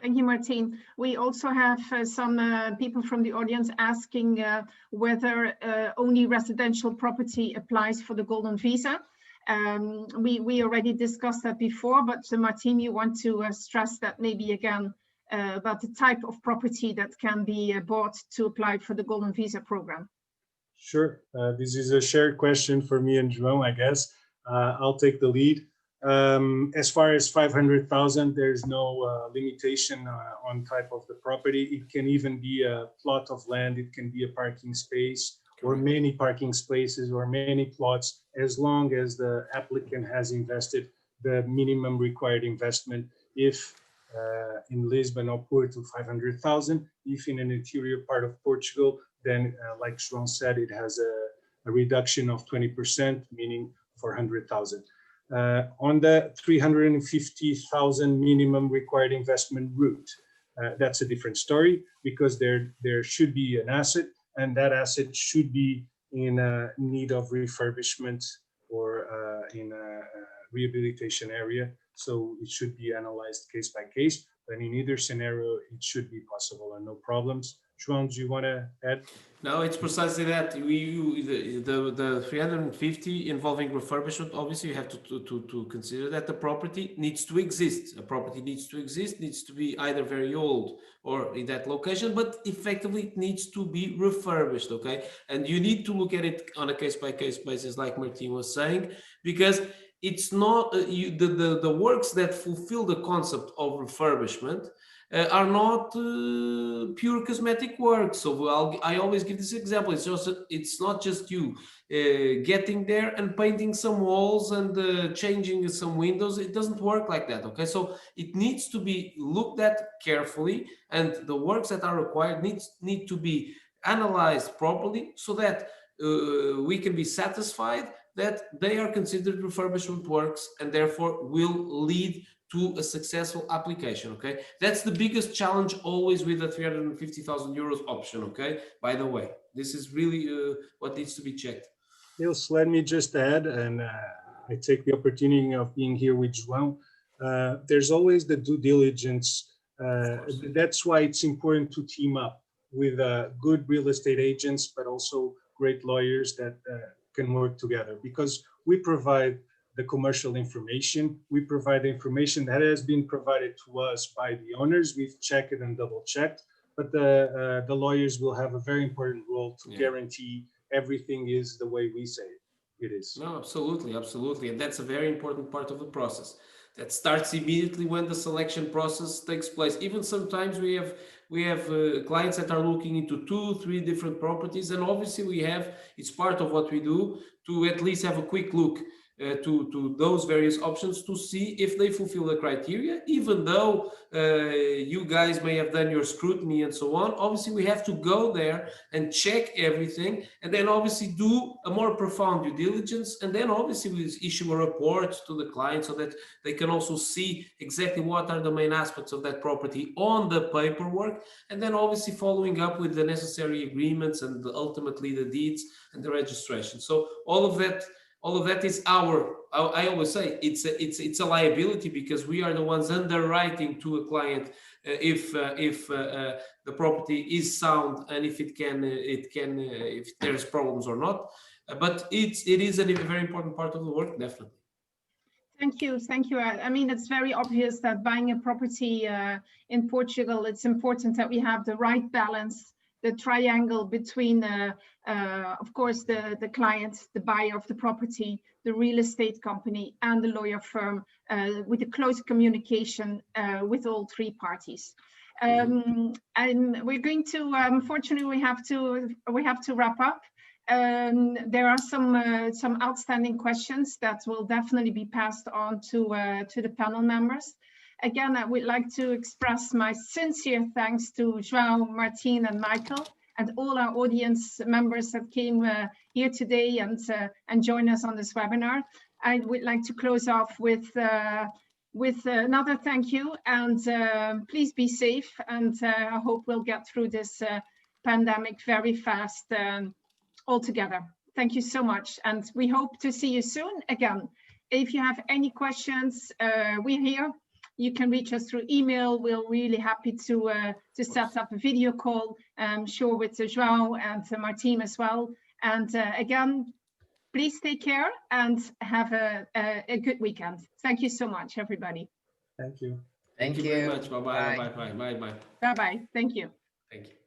Thank you, Martin. We also have some people from the audience asking whether only residential property applies for the Golden Visa. We already discussed that before, but Martin, you want to stress that maybe again about the type of property that can be bought to apply for the Golden Visa program. Sure. This is a shared question for me and João, I guess. I'll take the lead. As far as 500,000, there's no limitation on type of the property. It can even be a plot of land. It can be a parking space or many parking spaces or many plots, as long as the applicant has invested the minimum required investment. If in Lisbon or Porto, 500,000. If in an interior part of Portugal, then like João said, it has a reduction of 20%, meaning 400,000. On the 350,000 minimum required investment route, that's a different story, because there should be an asset, and that asset should be in need of refurbishment or in a rehabilitation area. So it should be analyzed case by case, but in either scenario, it should be possible and no problems. João, do you want to add? No, it's precisely that. The 350 involving refurbishment, obviously you have to consider that the property needs to exist. A property needs to exist, needs to be either very old or in that location, but effectively it needs to be refurbished, okay? And you need to look at it on a case-by-case basis, like Martin was saying, because it's not, the works that fulfill the concept of refurbishment are not pure cosmetic work. So I always give this example. It's not just you getting there and painting some walls and changing some windows. It doesn't work like that. Okay, so it needs to be looked at carefully, and the works that are required need to be analyzed properly, so that we can be satisfied that they are considered refurbishment works and therefore will lead to a successful application. Okay, that's the biggest challenge always with the 350,000 euros option. Okay, by the way, this is really what needs to be checked. Yes, let me just add, and I take the opportunity of being here with João. There's always the due diligence. That's why it's important to team up with good real estate agents, but also great lawyers that can work together, because we provide the commercial information. We provide the information that has been provided to us by the owners. We've checked it and double checked, but the lawyers will have a very important role to guarantee everything is the way we say it is. No, absolutely, absolutely. And that's a very important part of the process. That starts immediately when the selection process takes place. Even sometimes we have clients that are looking into 2-3 different properties, and obviously it's part of what we do to at least have a quick look to those various options to see if they fulfill the criteria, even though you guys may have done your scrutiny and so on. Obviously, we have to go there and check everything, and then obviously do a more profound due diligence, and then obviously we issue a report to the client so that they can also see exactly what are the main aspects of that property on the paperwork, and then obviously following up with the necessary agreements and ultimately the deeds and the registration. So all of that is our, I always say it's a liability, because we are the ones underwriting to a client if the property is sound and if if there's problems or not. But it is a very important part of the work, definitely. Thank you. I mean, it's very obvious that buying a property in Portugal, it's important that we have the right balance, the triangle between, of course, the client, the buyer of the property, the real estate company, and the lawyer firm, with a close communication with all three parties. And we're going to, unfortunately, we have to wrap up. There are some outstanding questions that will definitely be passed on to the panel members. Again, I would like to express my sincere thanks to João, Martin, and Michael, and all our audience members that came here today and join us on this webinar. I would like to close off with another thank you, and please be safe, and I hope we'll get through this pandemic very fast all together. Thank you so much, and we hope to see you soon again. If you have any questions, we're here. You can reach us through email. We're really happy to set up a video call, I'm sure with João and Martin as well. And again, please take care and have a good weekend. Thank you so much, everybody. Thank you. Thank you very much. Bye-bye. Bye. Bye-bye. Bye-bye. Bye-bye. Thank you. Thank you.